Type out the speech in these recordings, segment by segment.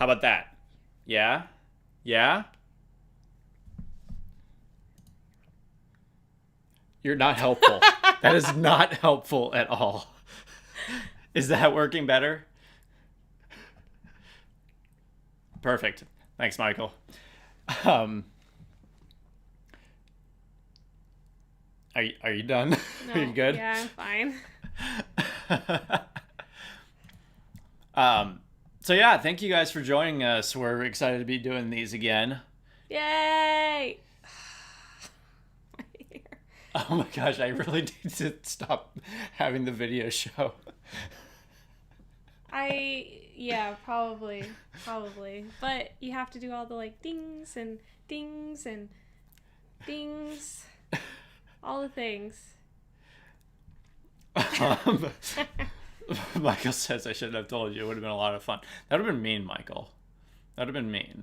How about that? Yeah? Yeah? You're not helpful. That is not helpful at all. Is that working better? Perfect. Thanks, Michael. Um, are you done? No. Are you good? Yeah, I'm fine. So yeah, thank you guys for joining us. We're excited to be doing these again. Yay! My hair. Oh my gosh, I really need to stop having the video show. Yeah, probably. But you have to do all the like dings and dings and dings. All the things. Um, Michael says I shouldn't have told you. It would have been a lot of fun. That would have been mean, Michael. That would have been mean.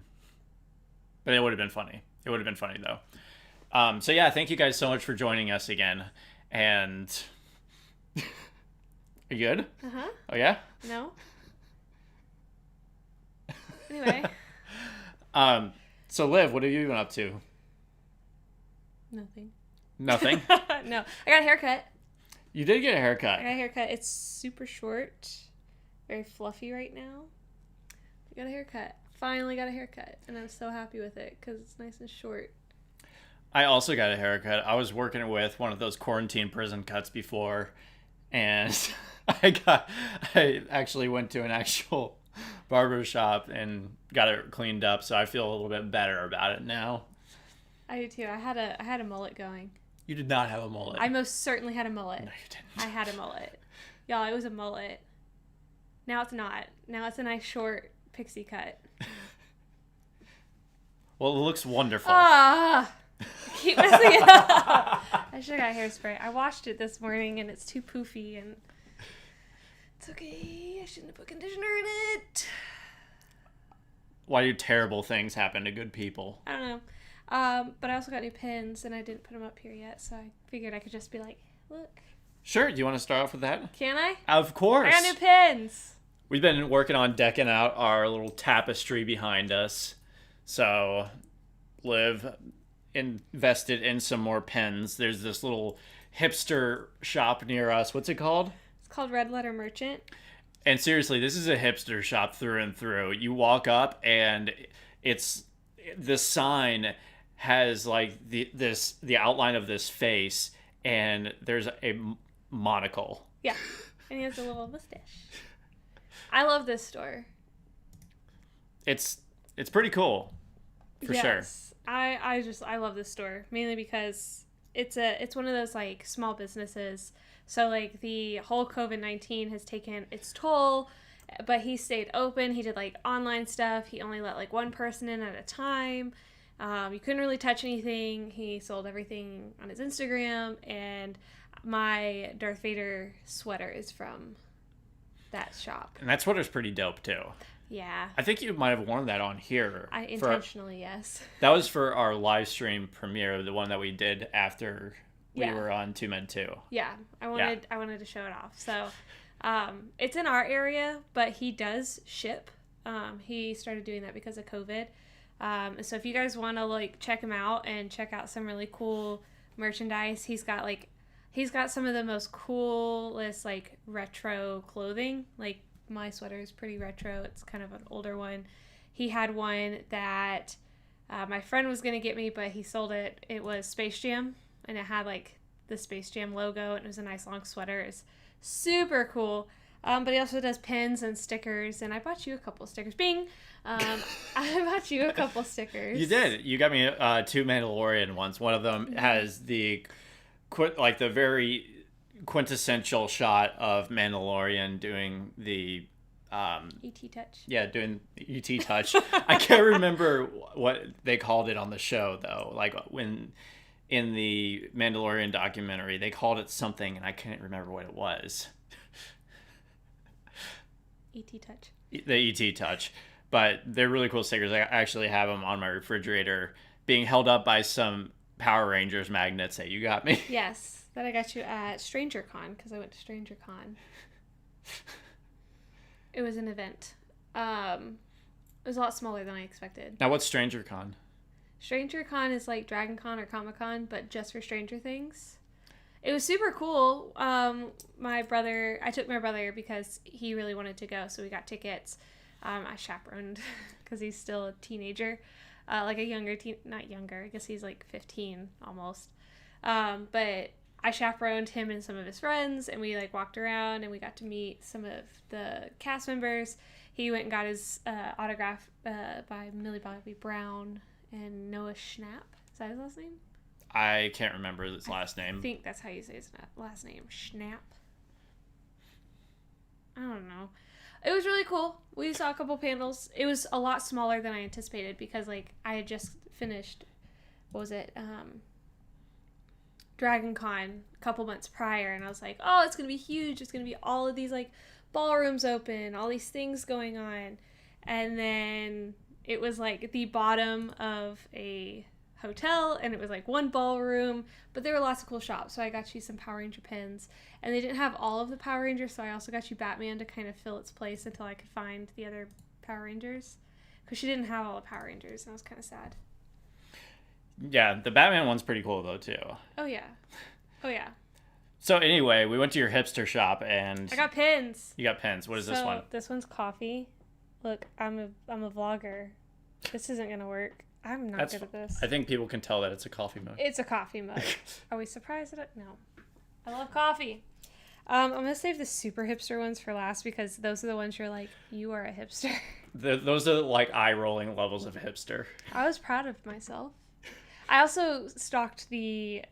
But it would have been funny. It would have been funny, though. So yeah, thank you guys so much for joining us again. And... Are you good? Uh-huh. Oh, yeah? No? Anyway. So Liv, what have you been up to? Nothing. Nothing? No. I got a haircut. You did get a haircut. I got a haircut. It's super short. Very fluffy right now. I got a haircut. Finally got a haircut. And I'm so happy with it because it's nice and short. I also got a haircut. I was working with one of those quarantine prison cuts before, and I actually went to an actual barber shop and got it cleaned up, so I feel a little bit better about it now. I do too. I had a mullet going. You did not have a mullet. I most certainly had a mullet. No, you didn't. I had a mullet. Y'all, it was a mullet. Now it's not. Now it's a nice short pixie cut. Well, it looks wonderful. Ah! I keep messing it up. I should have got hairspray. I washed it this morning and it's too poofy and it's okay. I shouldn't have put conditioner in it. Why do terrible things happen to good people? I don't know. But I also got new pins and I didn't put them up here yet, so I figured I could just be like, look. Sure. Do you want to start off with that? Can I? Of course. I got new pins. We've been working on decking out our little tapestry behind us. So, Liv invested in some more pens. There's this little hipster shop near us. What's it called? It's called Red Letter Merchant. And seriously, this is a hipster shop through and through. You walk up and it's the sign has like the outline of this face and there's a monocle. Yeah. And he has a little mustache. I love this store. It's pretty cool. For sure. I love this store mainly because it's one of those like small businesses. So like the whole COVID-19 has taken its toll, but he stayed open. He did like online stuff. He only let like one person in at a time. You couldn't really touch anything. He sold everything on his Instagram, and my Darth Vader sweater is from that shop. And that sweater's pretty dope too. Yeah. I think you might have worn that on here. Intentionally, yes. That was for our live stream premiere, the one that we did after we were on 2 Men 2. Yeah. I wanted to show it off. So, it's in our area, but he does ship. He started doing that because of COVID. So if you guys want to like check him out and check out some really cool merchandise, he's got some of the most coolest like retro clothing. Like my sweater is pretty retro. It's kind of an older one. He had one that my friend was going to get me, but he sold it. It was Space Jam, and it had like the Space Jam logo, and it was a nice long sweater. It's super cool. But he also does pins and stickers, and I bought you a couple stickers. Bing! I bought you a couple stickers. You did. You got me 2 Mandalorian ones. One of them has the very quintessential shot of Mandalorian doing the E.T. touch. Yeah, doing the E.T. touch. I can't remember what they called it on the show though. Like when in the Mandalorian documentary, they called it something, and I can't remember what it was. E.T. touch. The E.T. touch. But they're really cool stickers. I actually have them on my refrigerator being held up by some Power Rangers magnets that you got me. Yes, that I got you at Stranger Con, because I went to Stranger Con. It was an event. It was a lot smaller than I expected. Now, what's Stranger Con? Stranger Con is like Dragon Con or Comic Con, but just for Stranger Things. It was super cool. I took my brother because he really wanted to go, so we got tickets. I chaperoned because he's still a teenager, like a younger not younger. I guess he's like 15 almost. But I chaperoned him and some of his friends, and we like walked around, and we got to meet some of the cast members. He went and got his autograph by Millie Bobby Brown and Noah Schnapp. Is that his last name? I can't remember his last name. I think that's how you say his last name. Schnapp. I don't know. It was really cool. We saw a couple panels. It was a lot smaller than I anticipated because, like, I had just finished, what was it? Dragon Con a couple months prior, and I was like, oh, it's going to be huge. It's going to be all of these, like, ballrooms open, all these things going on. And then it was, like, the bottom of a hotel, and it was like one ballroom, but there were lots of cool shops. So I got you some Power Ranger pins, and they didn't have all of the Power Rangers, so I also got you Batman to kind of fill its place until I could find the other Power Rangers, because she didn't have all the Power Rangers, and I was kind of sad. Yeah, the Batman one's pretty cool though too. Oh yeah. So anyway, we went to your hipster shop, and I got pins. You got pins. What is this one? This one's coffee. Look, I'm a vlogger. This isn't gonna work. I'm not good at this. I think people can tell that it's a coffee mug. It's a coffee mug. Are we surprised at it? No. I love coffee. I'm going to save the super hipster ones for last because those are the ones you're like, you are a hipster. Those are like eye-rolling levels of hipster. I was proud of myself. I also stalked the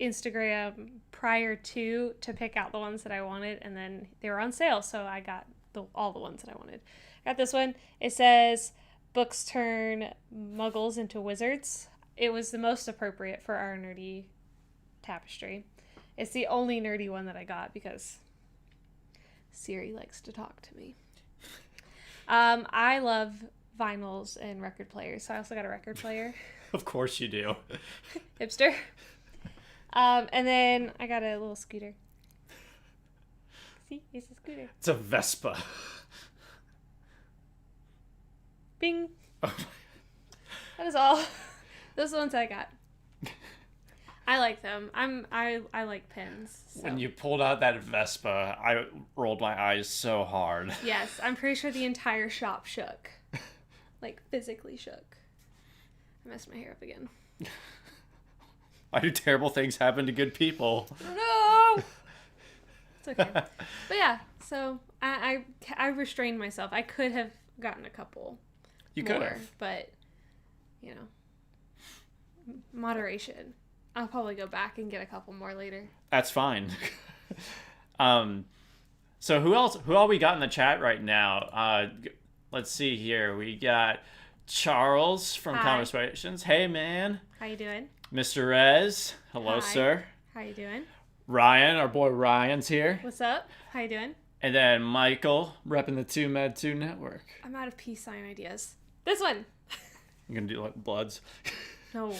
Instagram prior to pick out the ones that I wanted, and then they were on sale, so I got all the ones that I wanted. I got this one. It says, books turn muggles into wizards. It was the most appropriate for our nerdy tapestry. It's the only nerdy one that I got because Siri likes to talk to me. I love vinyls and record players, so I also got a record player. Of course you do. Hipster. And then I got a little scooter. See, it's a scooter. It's a Vespa. Bing. Oh. That is all. Those are the ones I got. I like them. I like pins. So. When you pulled out that Vespa, I rolled my eyes so hard. Yes, I'm pretty sure the entire shop shook. Like, physically shook. I messed my hair up again. Why do terrible things happen to good people? No! It's okay. But yeah, so I restrained myself. I could have gotten a couple. You could have. But, you know, moderation. I'll probably go back and get a couple more later. That's fine. So who all we got in the chat right now? Let's see here. We got Charles from Conversations. Hey, man. How you doing? Mr. Rez. Hello, Hi. sir. How you doing? Ryan, our boy Ryan's here. What's up? How you doing? And then Michael, repping the 2Med2 network. I'm out of peace sign ideas. This one. You gonna do like Bloods? No.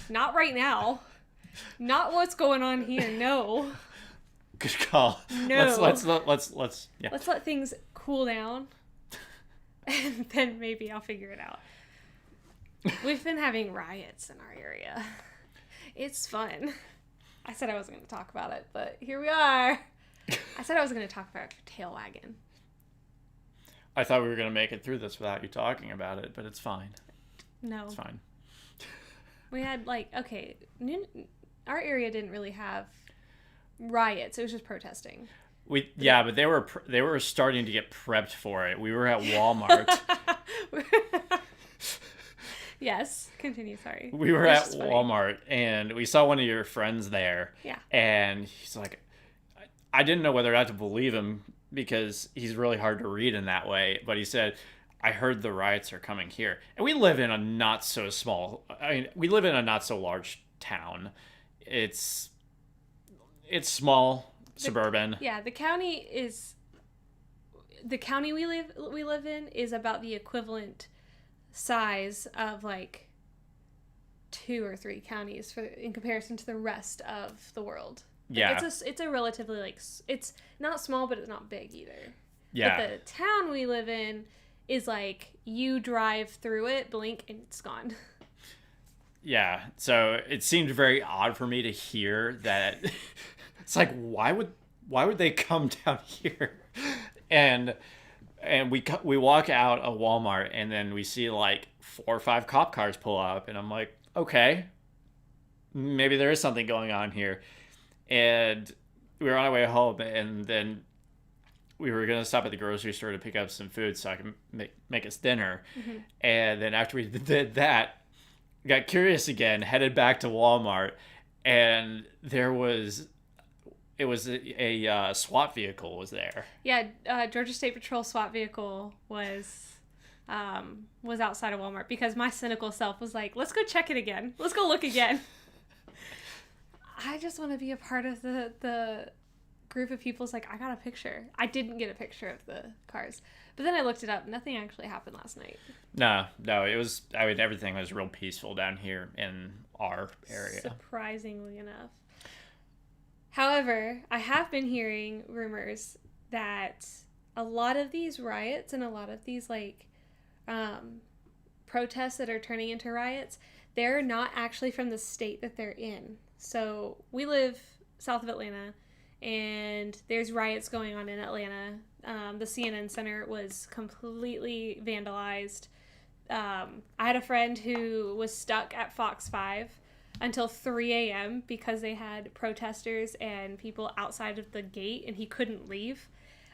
Not right now. Not what's going on here. No. Good call. No. Let's yeah. Let's let things cool down, and then maybe I'll figure it out. We've been having riots in our area. It's fun. I said I wasn't going to talk about it, but here we are. I said I was going to talk about tail wagon. I thought we were gonna make it through this without you talking about it, but it's fine. No. It's fine. We had our area didn't really have riots. It was just protesting. But they were starting to get prepped for it. We were at Walmart. Yes, continue. Sorry. We were at Walmart and we saw one of your friends there. Yeah. And he's like, I didn't know whether or not to believe him because he's really hard to read in that way. But he said, I heard the riots are coming here. And we live in a not so large town. It's small, suburban. Yeah, the county we live in is about the equivalent size of like 2 or 3 counties in comparison to the rest of the world. Yeah. It's a relatively it's not small, but it's not big either. Yeah. But the town we live in is like you drive through it, blink, and it's gone. Yeah, so it seemed very odd for me to hear that. It's like, why would they come down here? And we walk out of Walmart, and then we see like 4 or 5 cop cars pull up, and I'm like, okay, maybe there is something going on here. And we were on our way home, and then we were gonna stop at the grocery store to pick up some food so I can make us dinner. Mm-hmm. And then after we did that, got curious again, headed back to Walmart, and it was a SWAT vehicle was there. Yeah, Georgia State Patrol SWAT vehicle was outside of Walmart because my cynical self was like, let's go check it again. Let's go look again. I just want to be a part of the group of people's like, I got a picture. I didn't get a picture of the cars. But then I looked it up. Nothing actually happened last night. No, it was, I mean, everything was real peaceful down here in our area. Surprisingly enough. However, I have been hearing rumors that a lot of these riots and a lot of these like protests that are turning into riots, they're not actually from the state that they're in. So we live south of Atlanta, and there's riots going on in Atlanta. The CNN Center was completely vandalized. I had a friend who was stuck at Fox 5 until 3 a.m. because they had protesters and people outside of the gate, and he couldn't leave.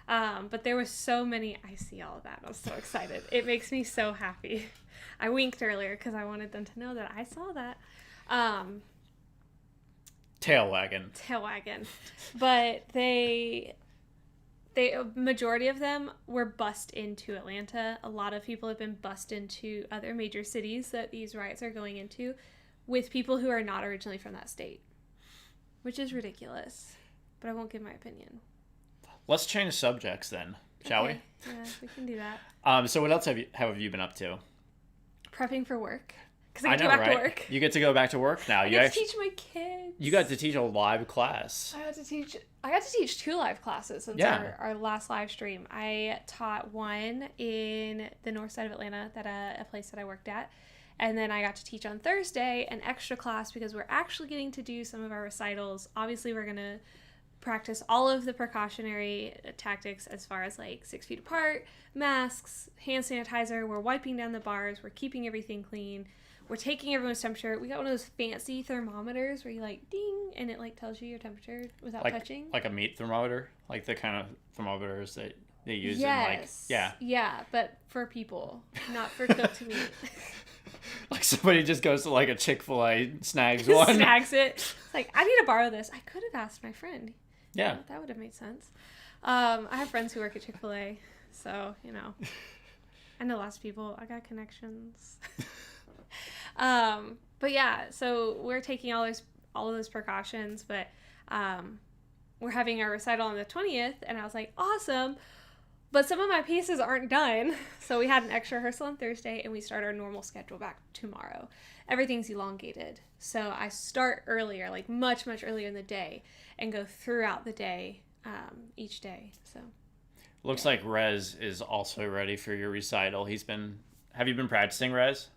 But there was so many. I see all of that. I was so excited. It makes me so happy. I winked earlier because I wanted them to know that I saw that. Tail wagon. But they a majority of them were bussed into Atlanta. A lot of people have been bussed into other major cities that these riots are going into with people who are not originally from that state, which is ridiculous. But I won't give my opinion. Let's change subjects then, shall we? Yeah, we can do that. So what else have you been up to? Prepping for work. Because I get to go back to work. You get to go back to work now. I get to teach my kids. You got to teach a live class. I got to teach 2 live classes since our last live stream. I taught one in the north side of Atlanta, a place that I worked at. And then I got to teach on Thursday an extra class because we're actually getting to do some of our recitals. Obviously, we're going to practice all of the precautionary tactics as far as like 6 feet apart, masks, hand sanitizer. We're wiping down the bars. We're keeping everything clean. We're taking everyone's temperature. We got one of those fancy thermometers where you like ding and it like tells you your temperature without touching. Like a meat thermometer? Like the kind of thermometers that they use in like... Yeah, but for people, not for cooked meat. Like somebody just goes to like a Chick-fil-A, snags one. Snags it. It's like, I need to borrow this. I could have asked my friend. Yeah. That would have made sense. I have friends who work at Chick-fil-A, so, I know lots of people. I got connections. But yeah, so we're taking all of those precautions, but we're having our recital on the 20th, and I was like, awesome, but some of my pieces aren't done, so we had an extra rehearsal on Thursday, and we start our normal schedule back tomorrow. Everything's elongated, so I start earlier, like much, much earlier in the day, and go throughout the day, each day, so. Looks like Rez is also ready for your recital. Have you been practicing, Rez?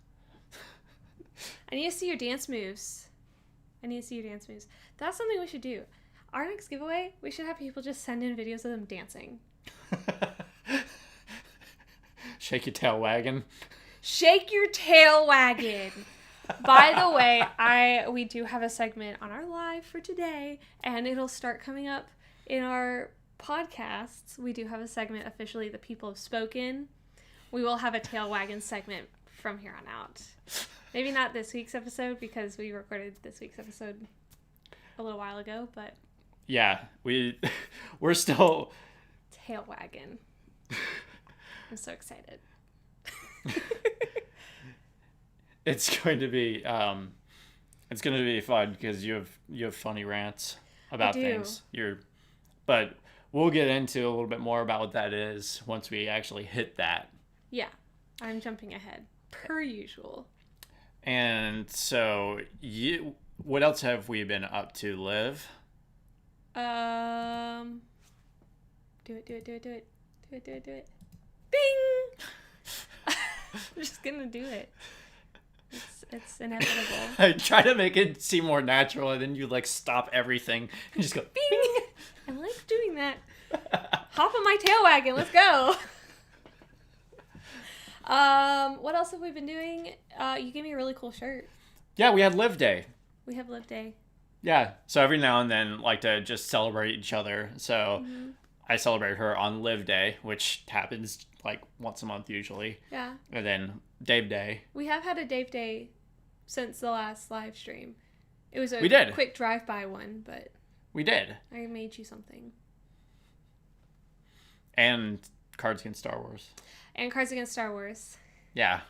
I need to see your dance moves. That's something we should do. Our next giveaway, we should have people just send in videos of them dancing. Shake your tail wagon. Shake your tail wagon. By the way, we do have a segment on our live for today, and it'll start coming up in our podcasts. We do have a segment officially, The People Have Spoken. We will have a tail wagon segment from here on out. Maybe not this week's episode because we recorded this week's episode a little while ago, but yeah, we're still tail wagon. I'm so excited. It's going to be fun because you have funny rants about things. But we'll get into a little bit more about what that is once we actually hit that. Yeah, I'm jumping ahead per usual. And so, what else have we been up to, Liv? Do it. Bing! gonna do it. It's inevitable. I try to make it seem more natural, and then you like stop everything and just go bing. I like doing that. Hop on my tail wagon. Let's go. What else have we been doing? You gave me a really cool shirt. Yeah, we had Live Day. We have Live Day. Yeah, so every now and then, like to just celebrate each other. So I celebrate her on Live Day, which happens like once a month usually. Yeah. And then Dave Day. We have had a Dave Day since the last live stream. It was a We did. quick drive-by one, but We did. I made you something. And Cards Against Star Wars. And Cards Against Star Wars. Yeah,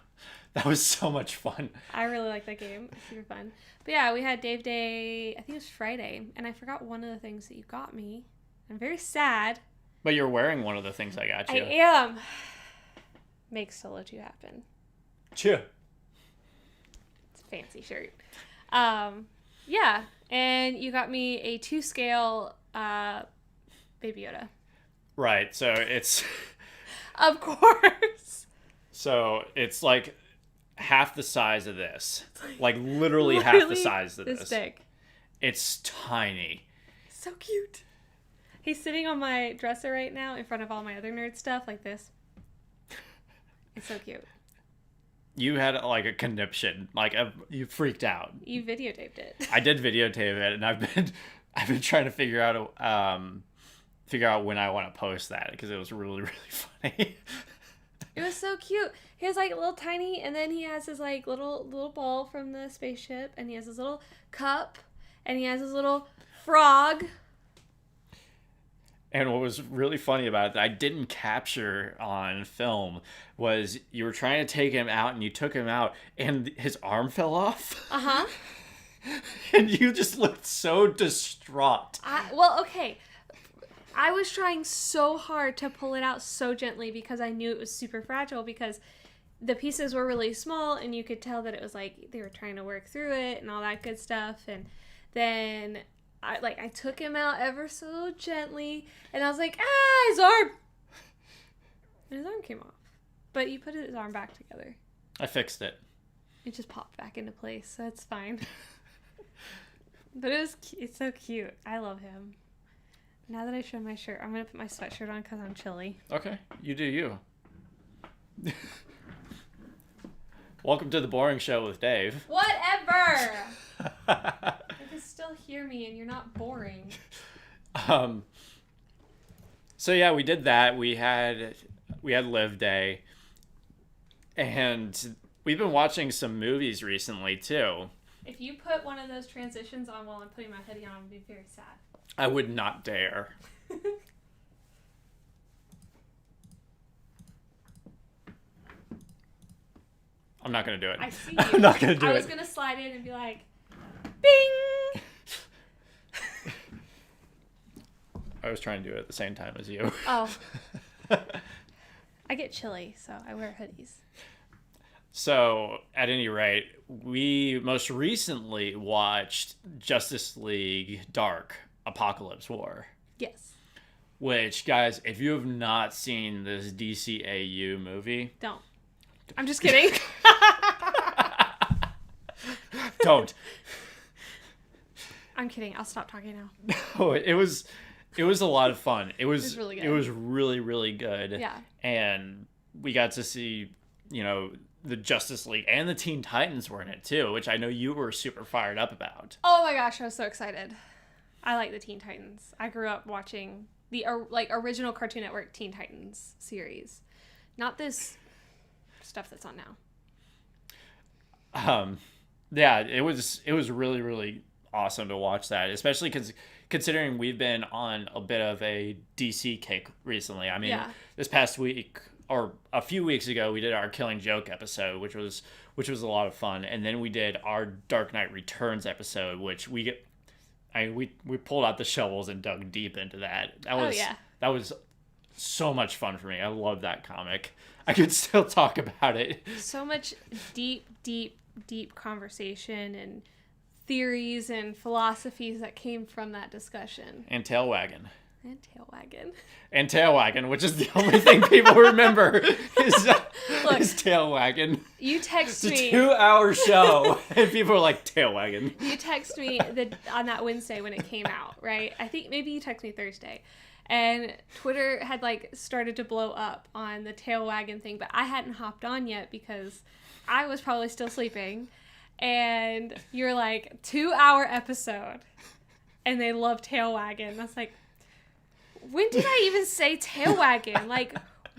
that was so much fun. I really like that game. It's super fun. But yeah, we had Dave Day, I think it was Friday, and I forgot one of the things that you got me. I'm very sad. But you're wearing one of the things I got you. I am. Make Solo 2 happen. Cheer. It's a fancy shirt. Yeah, and you got me a 2-scale Baby Yoda. Right, so it's... Of course. So it's like half the size of this. Like literally half the size of this. This big. It's tiny. So cute. He's sitting on my dresser right now in front of all my other nerd stuff like this. It's so cute. You had like a conniption. Like you freaked out. You videotaped it. I did videotape it, and I've been trying to figure out when I want to post that because it was really, really funny. It was so cute. He has like a little tiny, and then he has his like little ball from the spaceship, and he has his little cup, and he has his little frog. And what was really funny about it that I didn't capture on film was you were trying to take him out, and you took him out, and his arm fell off. Uh-huh. And you just looked so distraught. Well, okay. I was trying so hard to pull it out so gently because I knew it was super fragile because the pieces were really small and you could tell that it was like they were trying to work through it and all that good stuff. And then I took him out ever so gently and I was like, his arm! And his arm came off. But you put his arm back together. I fixed it. It just popped back into place, so it's fine. But it's so cute. I love him. Now that I showed my shirt, I'm going to put my sweatshirt on because I'm chilly. Okay, you do you. Welcome to the Boring Show with Dave. Whatever! You can still hear me and you're not boring. So yeah, we did that. We had Live Day. And we've been watching some movies recently too. If you put one of those transitions on while I'm putting my hoodie on, I'd be very sad. I would not dare. I'm not going to do it. I see you. I'm not going to do it. I was going to slide in and be like, bing! I was trying to do it at the same time as you. Oh. I get chilly, so I wear hoodies. So, at any rate, we most recently watched Justice League Dark Apocalypse War. Yes. Which, guys, if you have not seen this DCAU movie... Don't. I'm just kidding. Don't. I'm kidding. I'll stop talking now. No, it was a lot of fun. It was really good. It was really, really good. Yeah. And we got to see, the Justice League and the Teen Titans were in it too, which I know you were super fired up about. Oh my gosh, I was so excited. I like the Teen Titans. I grew up watching the original Cartoon Network Teen Titans series. Not this stuff that's on now. Yeah, it was really, really awesome to watch that, especially considering we've been on a bit of a DC kick recently. I mean, This past week or a few weeks ago, we did our Killing Joke episode, which was a lot of fun, and then we did our Dark Knight Returns episode, which we pulled out the shovels and dug deep into that. That was so much fun for me. I love that comic. I could still talk about it. So much deep conversation and theories and philosophies that came from that discussion. And Tailwagon. And Tailwagon, which is the only thing people remember is Look, tail wagon. You text me. It's a 2-hour show, and people are like, tail wagon. You text me on that Wednesday when it came out, right? I think maybe you text me Thursday. And Twitter had like started to blow up on the tail wagon thing, but I hadn't hopped on yet because I was probably still sleeping. And you're like, 2-hour episode. And they love tail wagon. I was like, when did I even say tail wagon? Like,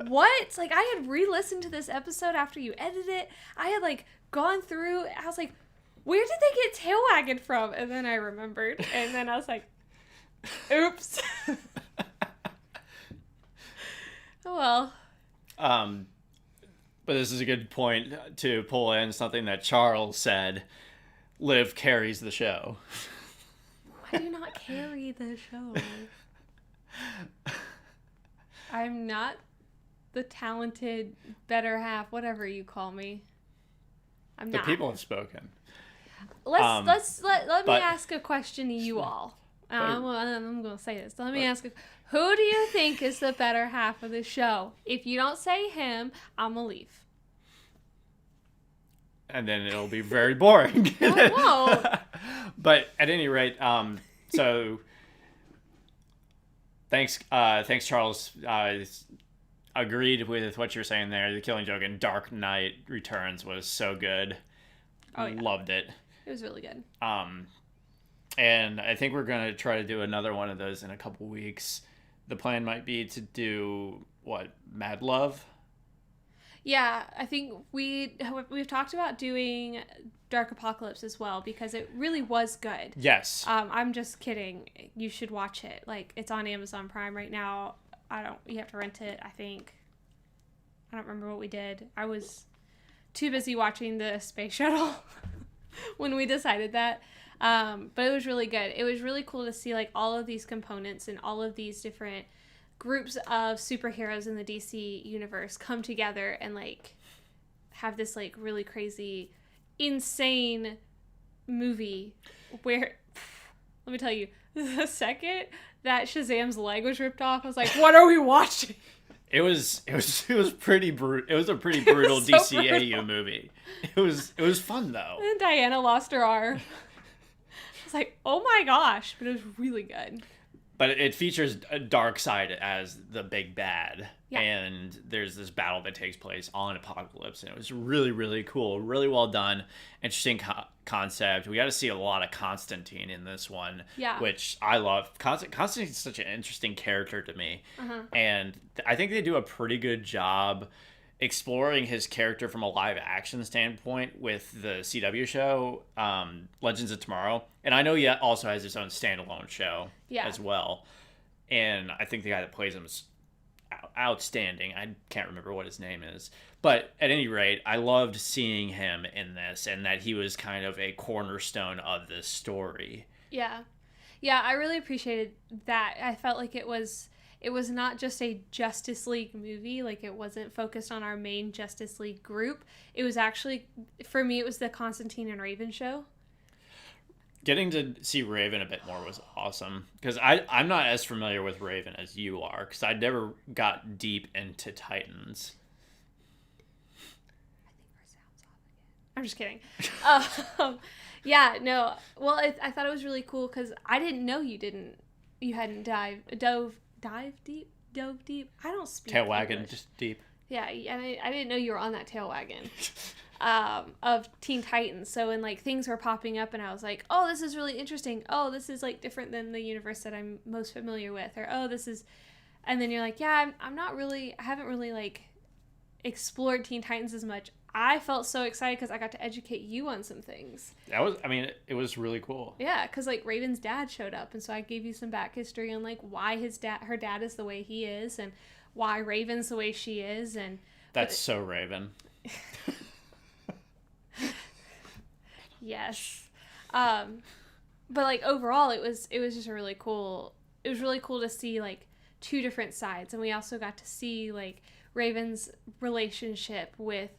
what? Like, I had re-listened to this episode after you edited it. I had like gone through. I was like, where did they get tail wagon from? And then I remembered. And then I was like, oops. Oh, well. But this is a good point to pull in something that Charles said. Liv carries the show. I do not carry the show. I'm not the talented better half, whatever you call me. I'm not. The people have spoken. Let me ask a question to you all. I'm going to say this. Let me ask who do you think is the better half of the show? If you don't say him, I'm going to leave. And then it'll be very boring. Oh, whoa. But at any rate, so thanks Charles. Agreed with what you're saying there. The Killing Joke in Dark Knight Returns was so good. Oh, yeah. Loved it. It was really good. And I think we're going to try to do another one of those in a couple weeks. The plan might be to do, Mad Love? Yeah, I think we've talked about doing Dark Apocalypse as well because it really was good. Yes. I'm just kidding. You should watch it. Like, it's on Amazon Prime right now. You have to rent it, I think. I don't remember what we did. I was too busy watching the space shuttle when we decided that. But it was really good. It was really cool to see like all of these components and all of these different groups of superheroes in the DC universe come together and like have this like really crazy, insane movie where, let me tell you, the second that Shazam's leg was ripped off, I was like, what are we watching? It was pretty brutal. It was a pretty brutal so DCAU brutal. Movie. It was fun though. And Diana lost her arm. I was like, oh my gosh, but it was really good. But it features Darkseid as the big bad. Yeah. And there's this battle that takes place on Apocalypse. And it was really, really cool. Really well done. Interesting concept. We got to see a lot of Constantine in this one. Yeah. Which I love. Constantine's such an interesting character to me. Uh-huh. And I think they do a pretty good job exploring his character from a live action standpoint with the CW show, Legends of Tomorrow. And I know he also has his own standalone show as well. And I think the guy that plays him is outstanding. I can't remember what his name is. But at any rate, I loved seeing him in this and that he was kind of a cornerstone of this story. Yeah. Yeah, I really appreciated that. I felt like it was not just a Justice League movie. Like, it wasn't focused on our main Justice League group. It was actually, for me, it was the Constantine and Raven show. Getting to see Raven a bit more was awesome. Because I'm not as familiar with Raven as you are. Because I never got deep into Titans. I think our sound's off again. I'm just kidding. Yeah, no. Well, I thought it was really cool because I didn't know you hadn't dove deep. I don't speak tail wagon, English. just deep. Yeah, and I didn't know you were on that tail wagon of Teen Titans. So when like things were popping up, and I was like, oh, this is really interesting. Oh, this is like different than the universe that I'm most familiar with. Or oh, this is, and then you're like, yeah, I haven't really like explored Teen Titans as much. I felt so excited because I got to educate you on some things. It was really cool. Yeah, because like Raven's dad showed up, and so I gave you some back history on like why her dad is the way he is, and why Raven's the way she is, and that's so Raven. Yes, but like overall, it was just really cool. It was really cool to see like two different sides, and we also got to see like Raven's relationship with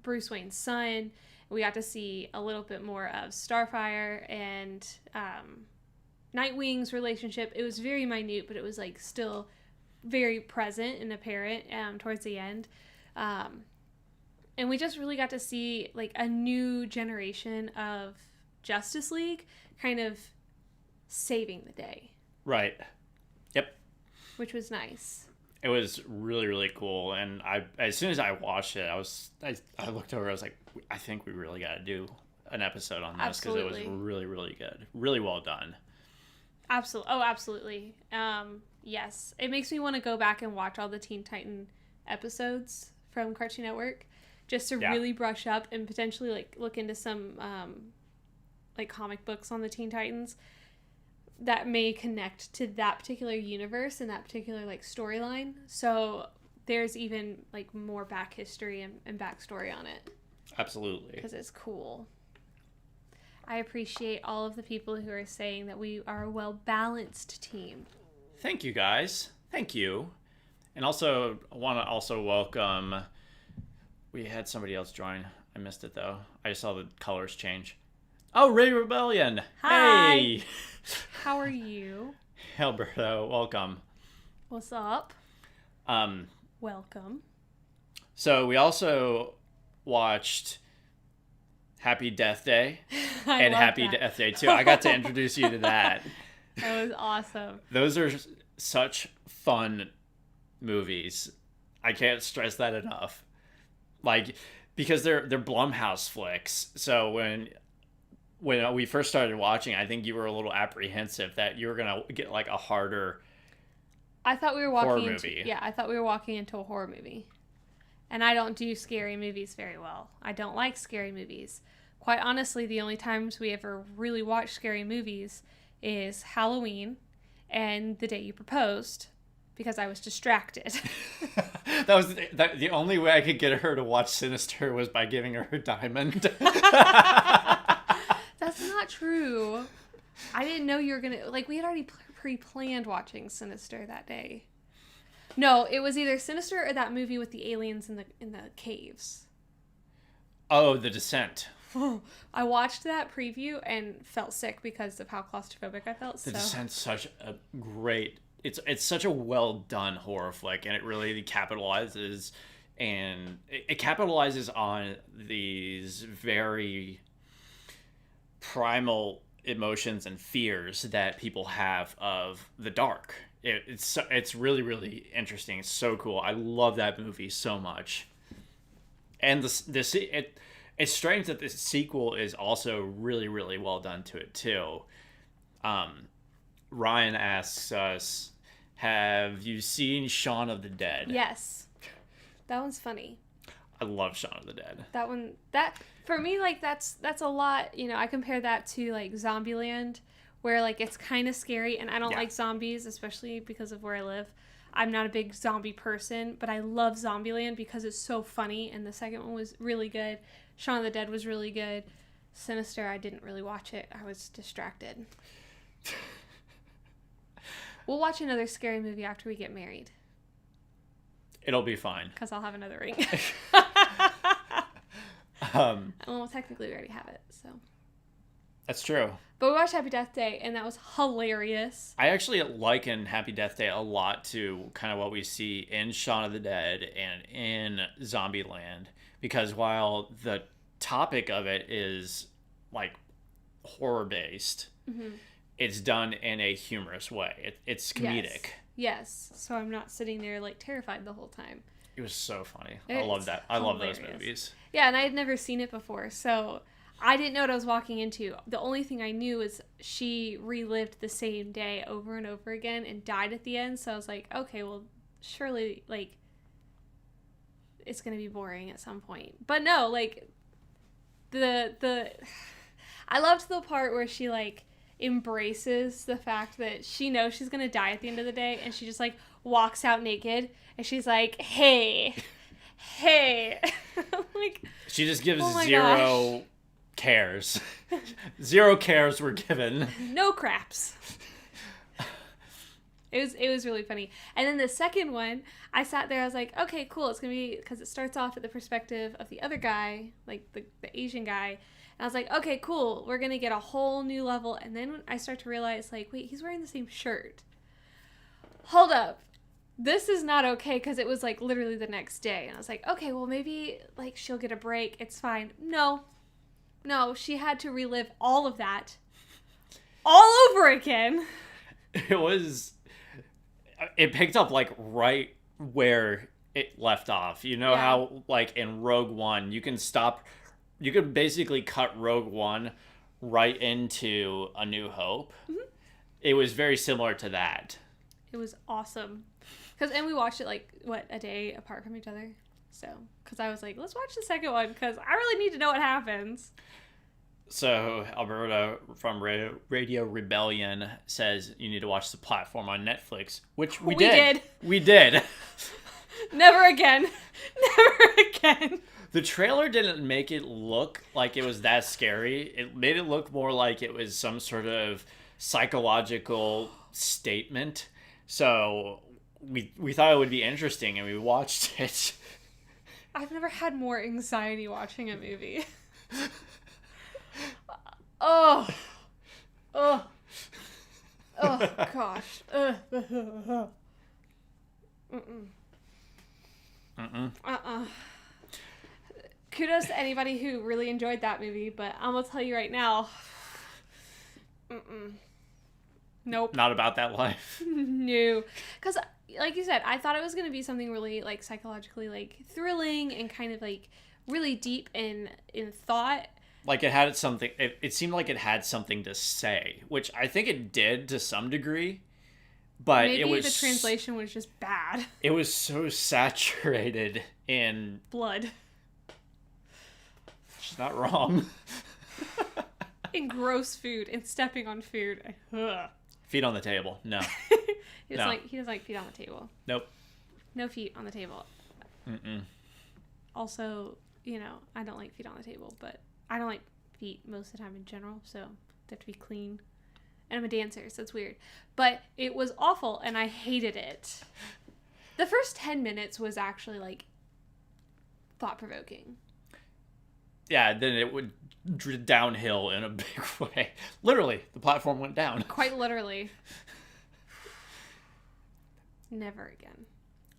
Bruce Wayne's son. We got to see a little bit more of Starfire and Nightwing's relationship. It was very minute, but it was like still very present and apparent towards the end. And we just really got to see like a new generation of Justice League kind of saving the day. Right. Yep. Which was nice. It was really, really cool. And as soon as I watched it, I looked over, I was like, I think we really got to do an episode on this because it was really, really good. Really well done. Absolutely. Oh, absolutely. Yes. It makes me want to go back and watch all the Teen Titan episodes from Cartoon Network just to really brush up and potentially like look into some like comic books on the Teen Titans that may connect to that particular universe and that particular like storyline. So there's even like more back history and backstory on it. Absolutely. Because it's cool. I appreciate all of the people who are saying that we are a well-balanced team. Thank you, guys. Thank you. And also, I want to also welcome... We had somebody else join. I missed it, though. I just saw the colors change. Oh, Ray Rebellion! Hi! Hey! How are you? Alberto, welcome. What's up? Welcome. So, we also watched Happy Death Day and Happy Death Day 2. I got to introduce you to that. That was awesome. Those are such fun movies. I can't stress that enough. Like, because they're Blumhouse flicks. So when we first started watching, I think you were a little apprehensive that you were gonna get like a harder. I thought we were walking horror into movie. Yeah, I thought we were walking into a horror movie. And I don't do scary movies very well. I don't like scary movies. Quite honestly, the only times we ever really watch scary movies is Halloween and The Day You Proposed, because I was distracted. That was the only way I could get her to watch Sinister was by giving her a diamond. That's not true. I didn't know you were gonna like. We had already pre-planned watching Sinister that day. No, it was either Sinister or that movie with the aliens in the caves. Oh, The Descent. I watched that preview and felt sick because of how claustrophobic I felt. The Descent's such a great. It's such a well done horror flick, and it really capitalizes it capitalizes on these very primal emotions and fears that people have of the dark. It's really, really interesting. It's so cool. I love that movie so much. And it's strange that the sequel is also really, really well done to it too. Ryan asks us, have you seen Shaun of the Dead? Yes. That one's funny. I love Shaun of the Dead. That for me, like that's a lot, you know, I compare that to like Zombieland, where like it's kind of scary, and I don't like zombies, especially because of where I live. I'm not a big zombie person, but I love Zombieland because it's so funny, and the second one was really good. Shaun of the Dead was really good. Sinister, I didn't really watch it. I was distracted. We'll watch another scary movie after we get married. It'll be fine. Because I'll have another ring. Well, technically we already have it, so. That's true. But we watched Happy Death Day, and that was hilarious. I actually liken Happy Death Day a lot to kind of what we see in Shaun of the Dead and in Zombieland. Because while the topic of it is, like, horror-based, it's done in a humorous way. It's comedic. Yes. So I'm not sitting there, like, terrified the whole time. It was so funny. I love that. I love those movies. Yeah, and I had never seen it before, so I didn't know what I was walking into. The only thing I knew is she relived the same day over and over again and died at the end, so I was like, okay, well, surely, like, it's going to be boring at some point. But no, like, I loved the part where she, like, embraces the fact that she knows she's gonna die at the end of the day, and she just like walks out naked, and she's like, hey like, she just gives zero cares. Zero cares were given. No craps. It was really funny. And then the second one, I sat there, I was like, okay, cool, it's gonna be, because it starts off at the perspective of the other guy, like the Asian guy. And I was like, okay, cool, we're going to get a whole new level. And then I start to realize, like, wait, he's wearing the same shirt. Hold up. this is not okay, because it was like literally the next day, and I was like, okay, well maybe like she'll get a break, it's fine. No, she had to relive all of that all over again. It picked up like right where it left off. You know how like in Rogue One you can basically cut Rogue One right into A New Hope. Mm-hmm. It was very similar to that. It was awesome. And we watched it like, what, a day apart from each other? So, because I was like, let's watch the second one, because I really need to know what happens. So, Alberta from Radio Rebellion says you need to watch The Platform on Netflix, which we did. We did. Never again. Never again. The trailer didn't make it look like it was that scary. It made it look more like it was some sort of psychological statement. So we thought it would be interesting, and we watched it. I've never had more anxiety watching a movie. Oh gosh. Kudos to anybody who really enjoyed that movie, but I'm gonna tell you right now. Nope. Not about that life. No. Because, like you said, I thought it was going to be something really, like, psychologically, like, thrilling and kind of, like, really deep in thought. Like, it had something... It seemed like it had something to say, which I think it did to some degree, but maybe it was... the translation was just bad. It was so saturated in... blood. She's not wrong. In gross food and stepping on food. Ugh. Feet on the table. No. He doesn't like feet on the table. Nope. No feet on the table. Mm-mm. Also, I don't like feet on the table, but I don't like feet most of the time in general, so they have to be clean. And I'm a dancer, so it's weird. But it was awful, and I hated it. The first 10 minutes was actually, like, thought-provoking. Yeah, then it would downhill in a big way. Literally, the platform went down. Quite literally. Never again.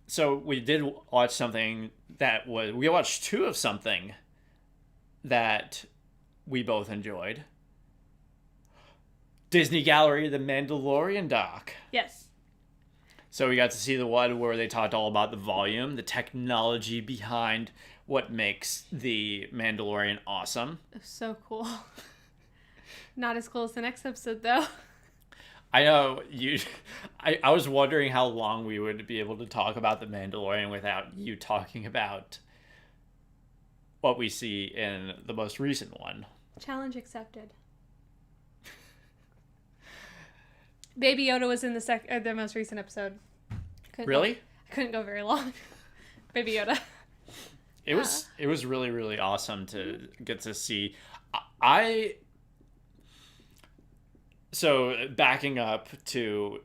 So we did watch something we watched two of something that we both enjoyed. Disney Gallery, The Mandalorian doc. Yes. So we got to see the one where they talked all about the volume, the technology behind what makes the Mandalorian awesome. So cool. Not as cool as the next episode, though. I know I was wondering how long we would be able to talk about the Mandalorian without you talking about what we see in the most recent one. Challenge accepted. Baby Yoda was in the most recent episode. Really? I couldn't go very long. Baby Yoda. It was really, really awesome to get to see. So backing up to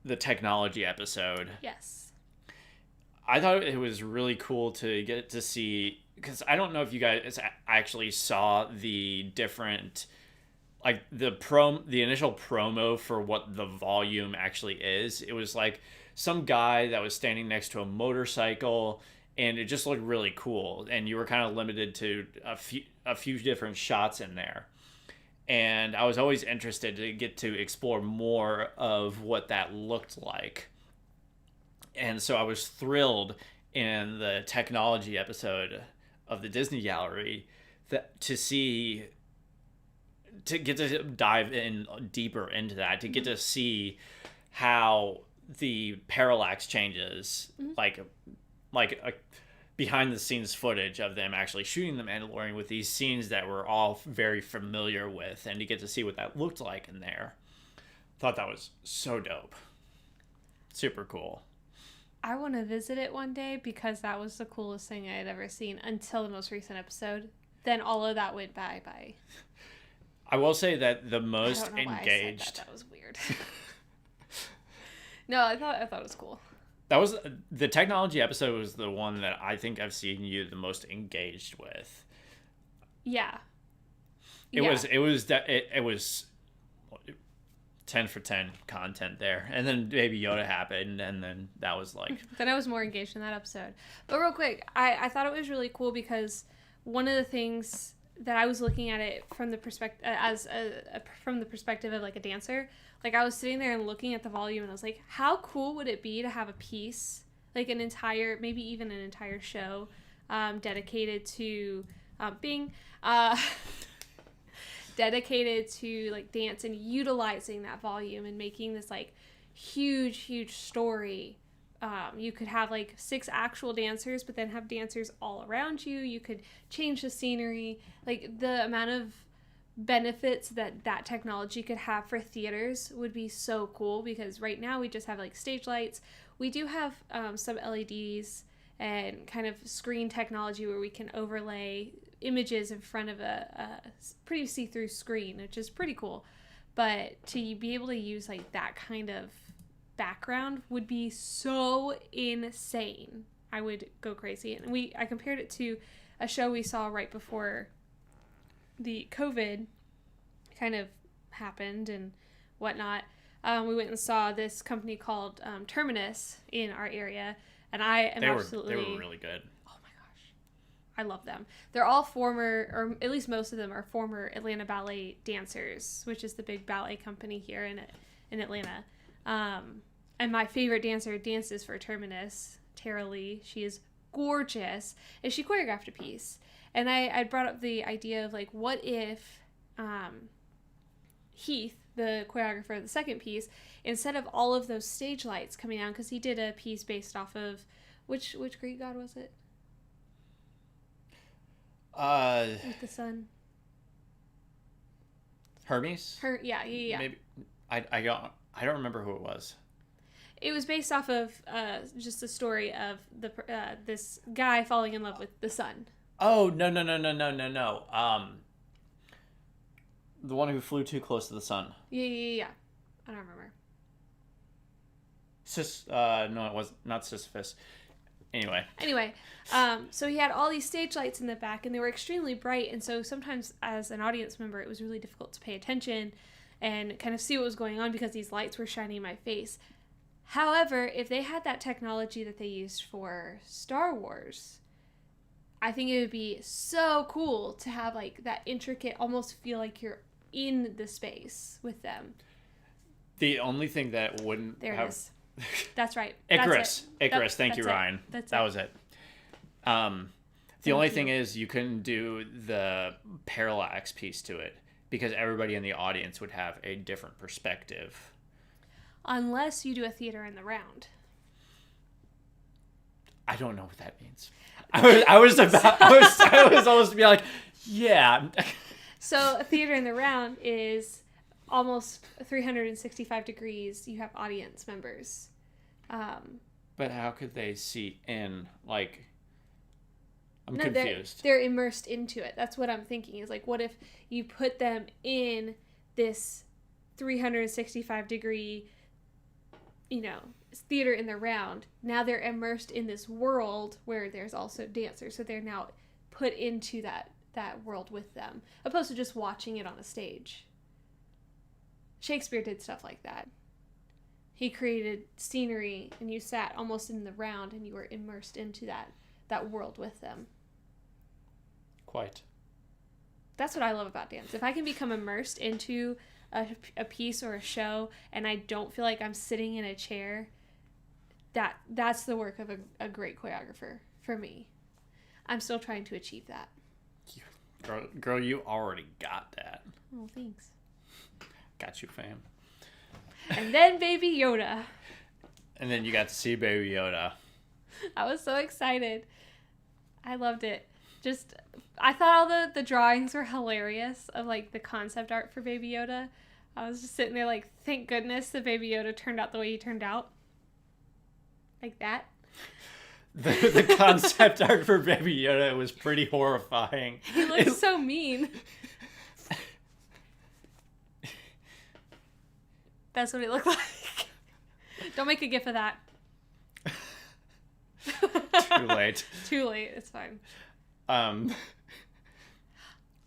the technology episode. Yes. I thought it was really cool to get to see, because I don't know if you guys actually saw the different, like the initial promo for what the volume actually is. It was like some guy that was standing next to a motorcycle, and it just looked really cool. And you were kind of limited to a few different shots in there. And I was always interested to get to explore more of what that looked like. And so I was thrilled in the technology episode of the Disney Gallery to get to dive in deeper into that, to get to see how the parallax changes, like a behind the scenes footage of them actually shooting the Mandalorian with these scenes that we're all very familiar with, and to get to see what that looked like in there. Thought that was so dope. Super cool. I want to visit it one day, because that was the coolest thing I had ever seen until the most recent episode. Then all of that went bye. I will say that the most I don't know why engaged. I said that. That was weird. No, I thought it was cool. That was the technology episode was the one that I think I've seen you the most engaged with. Yeah. It was 10 for 10 content there. And then Baby Yoda happened, and then that was like... Then I was more engaged in that episode. But real quick, I thought it was really cool because one of the things that I was looking at it from the perspective from the perspective of like a dancer, like I was sitting there and looking at the volume and I was like, how cool would it be to have a piece, like an entire, maybe even an entire show dedicated to being dedicated to like dance and utilizing that volume and making this like huge story. You could have like 6 actual dancers, but then have dancers all around you. You could change the scenery. Like the amount of benefits that technology could have for theaters would be so cool, because right now we just have like stage lights. We do have some LEDs and kind of screen technology where we can overlay images in front of a pretty see-through screen, which is pretty cool. But to be able to use like that kind of background would be so insane. I would go crazy. And I compared it to a show we saw right before the COVID kind of happened and whatnot. We went and saw this company called Terminus in our area, and they were really good. Oh my gosh, I love them. They're all former, or at least most of them are former Atlanta Ballet dancers, which is the big ballet company here in Atlanta. And my favorite dancer dances for Terminus, Tara Lee. She is gorgeous, and she choreographed a piece. And I brought up the idea of like, what if Heath, the choreographer of the second piece, instead of all of those stage lights coming down, because he did a piece based off of which Greek god was it? With the sun. Hermes. Yeah. Maybe I don't remember who it was. It was based off of just the story of this guy falling in love with the sun. Oh, no. The one who flew too close to the sun. Yeah. I don't remember. No, it was not Sisyphus. Anyway, so he had all these stage lights in the back, and they were extremely bright, and so sometimes as an audience member, it was really difficult to pay attention and kind of see what was going on because these lights were shining in my face. However, if they had that technology that they used for Star Wars, I think it would be so cool to have like that intricate, almost feel like you're in the space with them. The only thing that wouldn't There it is. That's right. Icarus. Thank you, Ryan. That was it. The only thing is you couldn't do the parallax piece to it because everybody in the audience would have a different perspective. Unless you do a theater in the round. I don't know what that means. I was almost to be like, yeah. So a theater in the round is almost 365 degrees. You have audience members. But how could they see in? Like, I'm confused. They're immersed into it. That's what I'm thinking. Is like, what if you put them in this 365 degree, theater in the round. Now they're immersed in this world where there's also dancers. So they're now put into that world with them, opposed to just watching it on a stage. Shakespeare did stuff like that. He created scenery, and you sat almost in the round, and you were immersed into that world with them. Quite. That's what I love about dance. If I can become immersed into a piece or a show, and I don't feel like I'm sitting in a chair, that's the work of a great choreographer for me. I'm still trying to achieve that. Girl, you already got that. Oh, thanks. Got you, fam. And then Baby Yoda. And then you got to see Baby Yoda. I was so excited. I loved it. I thought all the drawings were hilarious of like the concept art for Baby Yoda. I was just sitting there like, thank goodness that Baby Yoda turned out the way he turned out. Like that. The concept art for Baby Yoda was pretty horrifying. He looks so mean. That's what it looked like. Don't make a gif of that. Too late. Too late. It's fine.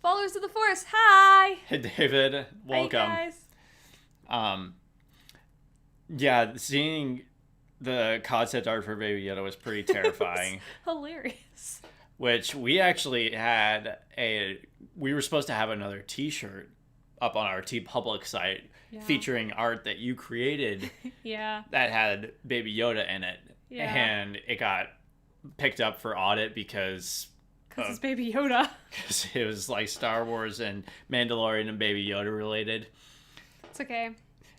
Followers of the Force, hi! Hey, David. Welcome. Hey, Um, yeah, seeing the concept art for Baby Yoda was pretty terrifying. Hilarious. Which we actually had we were supposed to have another T-shirt up on our TeePublic site featuring art that you created. Yeah. That had Baby Yoda in it, and it got picked up for audit because it's Baby Yoda. Because it was like Star Wars and Mandalorian and Baby Yoda related. It's okay.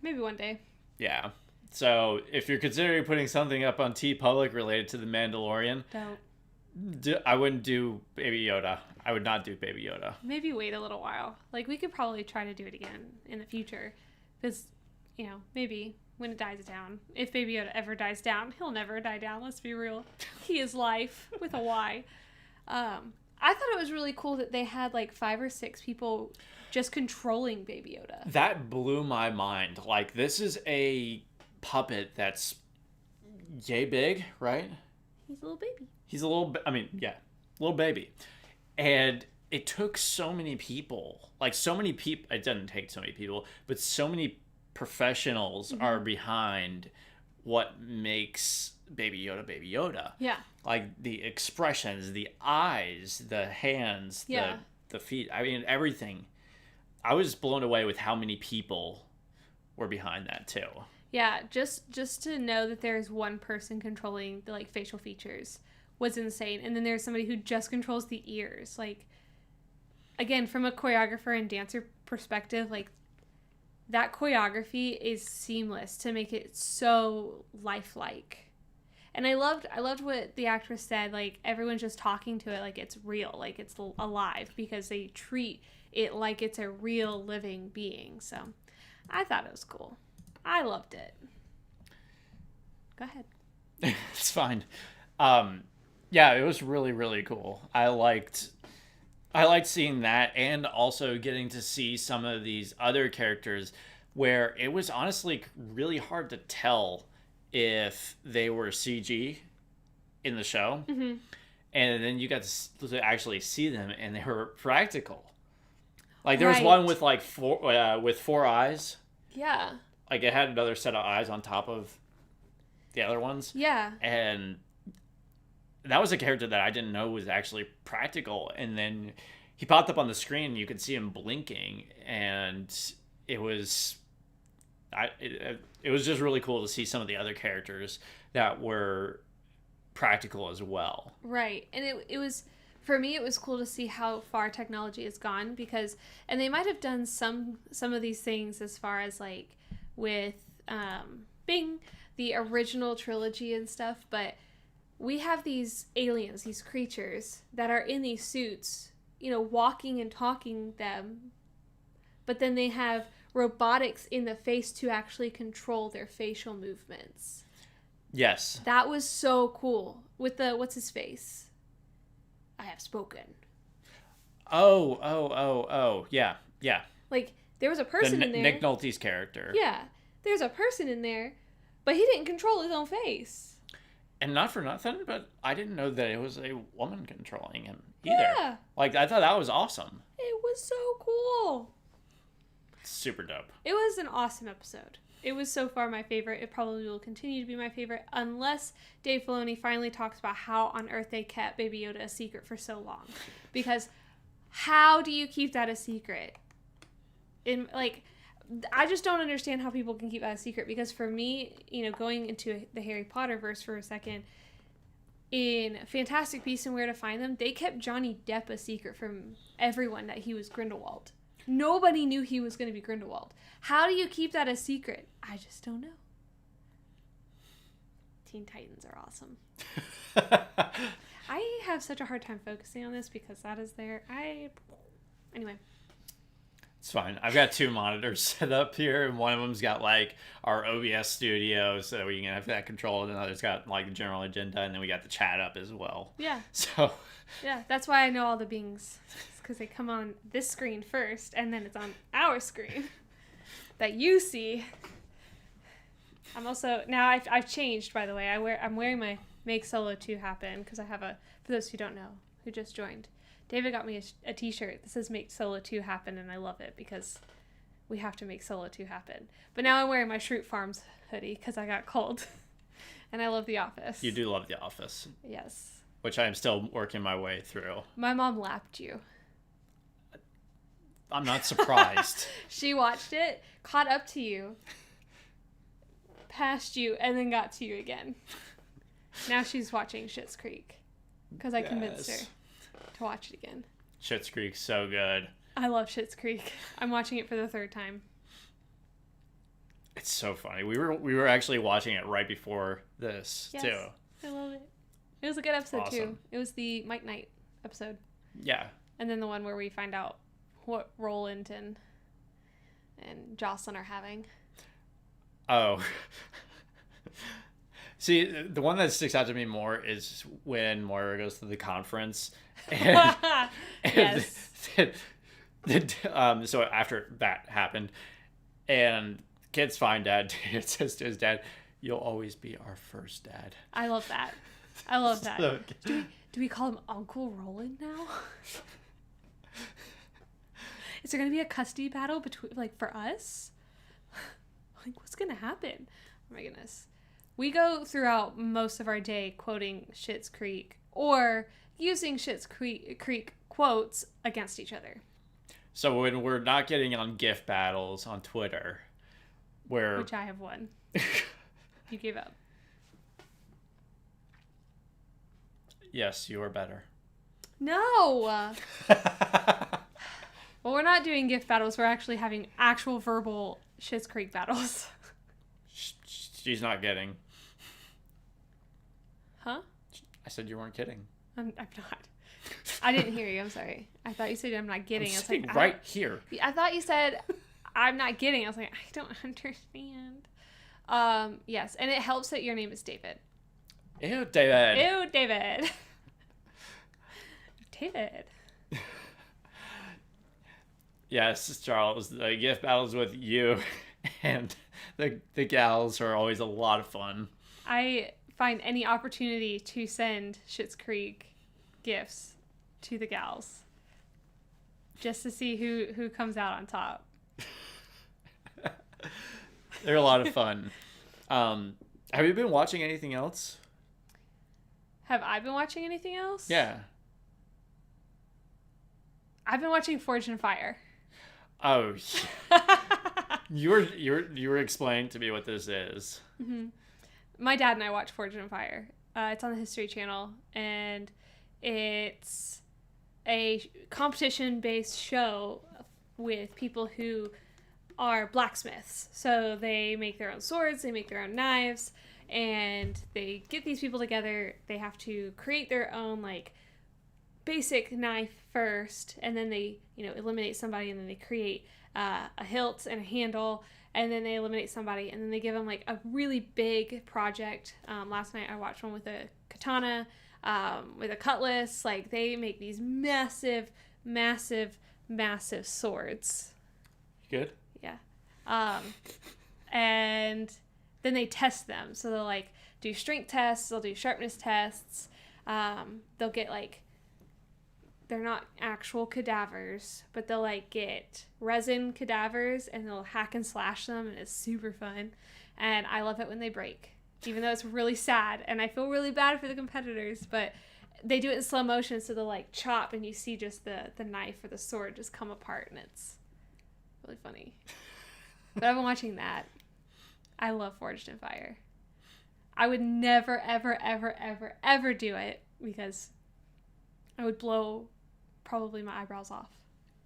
Maybe one day. Yeah. So if you're considering putting something up on TeePublic related to the Mandalorian, I wouldn't do Baby Yoda. I would not do Baby Yoda. Maybe wait a little while. Like, we could probably try to do it again in the future. Because, maybe when it dies down. If Baby Yoda ever dies down, he'll never die down. Let's be real. He is life with a Y. I thought it was really cool that they had like 5 or 6 people just controlling Baby Yoda. That blew my mind. Like, this is a puppet that's yay big, right? He's a little baby. He's a little, little baby. And it took so many people. Like, so many people, it didn't take so many people, but so many professionals are behind what makes Baby Yoda Baby Yoda. Yeah. Like, the expressions, the eyes, the hands, the feet. I mean, everything. I was blown away with how many people were behind that, too. Yeah, just to know that there's one person controlling the like facial features was insane. And then there's somebody who just controls the ears. Like, again, from a choreographer and dancer perspective, like, that choreography is seamless to make it so lifelike. And I loved what the actress said. Like, everyone's just talking to it like it's real, like it's alive, because they treat it like it's a real living being. So I thought it was cool. I loved it. Go ahead. It's fine. Yeah, it was really, really cool. I liked seeing that, and also getting to see some of these other characters where it was honestly really hard to tell if they were CG in the show. Mm-hmm. And then you got to actually see them, and they were practical. Like, there was one with like 4 eyes. Yeah. Like, it had another set of eyes on top of the other ones. Yeah. And that was a character that I didn't know was actually practical. And then he popped up on the screen, and you could see him blinking. And it was... it was just really cool to see some of the other characters that were practical as well. Right. And it was... For me, it was cool to see how far technology has gone, because... And they might have done some of these things as far as, like, with Bing, the original trilogy and stuff, but we have these aliens, these creatures that are in these suits, walking and talking them, but then they have robotics in the face to actually control their facial movements. Yes. That was so cool. With the, what's his face? I have spoken. Oh. Yeah. Like, there was a person in there. Nick Nolte's character. Yeah. There's a person in there, but he didn't control his own face. And not for nothing, but I didn't know that it was a woman controlling him either. Yeah. Like, I thought that was awesome. It was so cool. Super dope. It was an awesome episode. It was so far my favorite. It probably will continue to be my favorite unless Dave Filoni finally talks about how on earth they kept Baby Yoda a secret for so long. Because how do you keep that a secret? I just don't understand how people can keep that a secret, because for me, going into the Harry Potter verse for a second, in Fantastic Beasts and Where to Find Them, they kept Johnny Depp a secret from everyone that he was Grindelwald. Nobody knew he was going to be Grindelwald. How do you keep that a secret? I just don't know. Teen Titans are awesome. I have such a hard time focusing on this because that is Anyway. It's fine. I've got 2 monitors set up here, and one of them's got like our OBS studio, so we can have that controlled, and another's got like the general agenda, and then we got the chat up as well. Yeah. So. Yeah, that's why I know all the Bings, because they come on this screen first, and then it's on our screen that you see. I'm also now I've changed, by the way. I'm wearing my Make Solo 2 Happen, because I have for those who don't know, who just joined, David got me a t-shirt that says Make Solo 2 Happen, and I love it because we have to make Solo 2 happen. But now I'm wearing my Shroot Farms hoodie because I got cold. And I love The Office. You do love The Office. Yes. Which I am still working my way through. My mom lapped you. I'm not surprised. She watched it, caught up to you, passed you, and then got to you again. Now she's watching Schitt's Creek because I convinced her to watch it again. Schitt's Creek's so good. I love Schitt's Creek. I'm watching it for the 3rd time. It's so funny. We were actually watching it right before this too. I love it. It was a good episode Awesome. too. It was the Mike Knight episode. Yeah. And then the one where we find out what Roland and Jocelyn are having. Oh. See, the one that sticks out to me more is when Moira goes to the conference. And, Yes. So after that happened, and kids find Dad, it says to his dad, "You'll always be our first dad." I love that. I love that. So, Do we call him Uncle Roland now? Is there going to be a custody battle between, like, for us? Like, what's going to happen? Oh my goodness. We go throughout most of our day quoting Schitt's Creek or using Schitt's Creek quotes against each other. so when we're not getting on GIF battles on Twitter, where Which I have won. You gave up. yes, you are better. No! Well, we're not doing GIF battles. We're actually having actual verbal Schitt's Creek battles. She's not kidding. Huh? I said you weren't kidding. I'm not. I didn't hear you. I'm sorry. I thought you said I'm not getting. I'm I was sitting like, right here. I thought you said I'm not getting. I was like, I don't understand. Yes, and it helps that your name is David. Ew, David. Ew, David. David. Yes, Charles. The GIF battles with you and the gals are always a lot of fun. I find any opportunity to send Schitt's Creek gifts to the gals just to see who comes out on top. They're a lot of fun. Have you been watching anything else? Have I been watching anything else? Yeah. I've been watching Forged in Fire. Oh, you were explaining to me what this is. Mm-hmm. My dad and I watch Forged in Fire. It's on the History Channel, and it's a competition-based show with people who are blacksmiths. So they make their own swords, they make their own knives, and they get these people together. They have to create their own, like, basic knife first, and then they, eliminate somebody, and then they create a hilt and a handle, and then they eliminate somebody, and then they give them, like, a really big project. Last night I watched one with a katana, with a cutlass. Like, they make these massive, massive, massive swords. Good? Yeah. And then they test them. So they'll, like, do strength tests, they'll do sharpness tests, they'll get, like, they're not actual cadavers, but they'll, like, get resin cadavers, and they'll hack and slash them, and it's super fun. And I love it when they break, even though it's really sad, and I feel really bad for the competitors, but they do it in slow motion, so they'll, like, chop, and you see just the knife or the sword just come apart, and it's really funny. But I've been watching that. I love Forged in Fire. I would never, ever, ever, ever, ever do it, because I would blow probably my eyebrows off.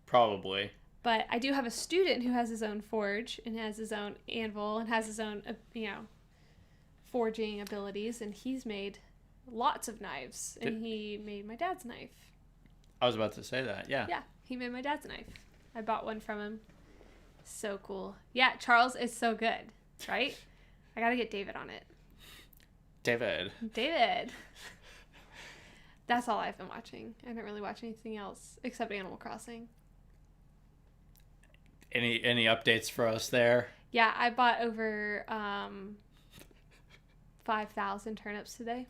Probably. But I do have a student who has his own forge and has his own anvil and has his own, forging abilities, and he's made lots of knives, and he made my dad's knife. I was about to say that, yeah. Yeah, he made my dad's knife. I bought one from him. So cool. Yeah, Charles is so good, right? I gotta get David on it. David. That's all I've been watching. I didn't really watch anything else except Animal Crossing. Any updates for us there? Yeah, I bought over 5,000 turnips today.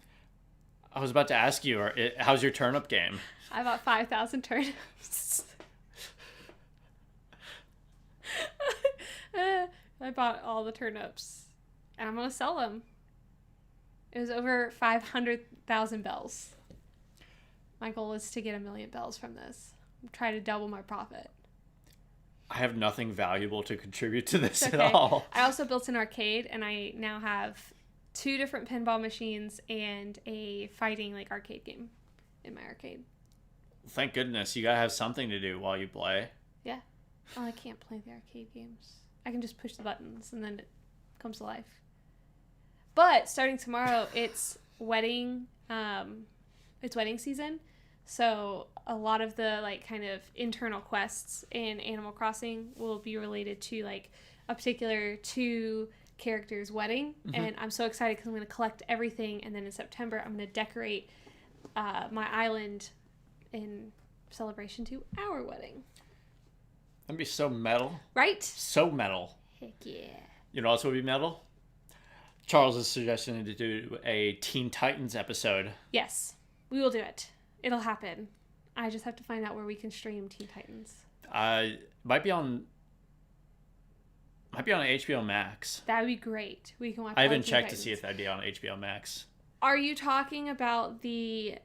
I was about to ask you, how's your turnip game? I bought 5,000 turnips. bought all the turnips, and I'm gonna sell them. It was over 500,000 bells. My goal is to get 1 million bells from this. Try to double my profit. I have nothing valuable to contribute to this It's at okay. all. I also built an arcade, and I now have 2 different pinball machines and a fighting like arcade game in my arcade. Thank goodness. You gotta have something to do while you play. Yeah. Oh, I can't play the arcade games. I can just push the buttons and then it comes to life. But starting tomorrow, it's wedding season. So a lot of the like kind of internal quests in Animal Crossing will be related to like a particular 2 characters' wedding. Mm-hmm. And I'm so excited because I'm going to collect everything. And then in September, I'm going to decorate my island in celebration to our wedding. That'd be so metal. Right? So metal. Heck yeah. You know what else would be metal? Charles is suggesting to do a Teen Titans episode. Yes, we will do it. It'll happen. I just have to find out where we can stream Teen Titans. Might be on HBO Max. That would be great. We can watch. I haven't checked to see if that'd be on HBO Max. Are you talking about the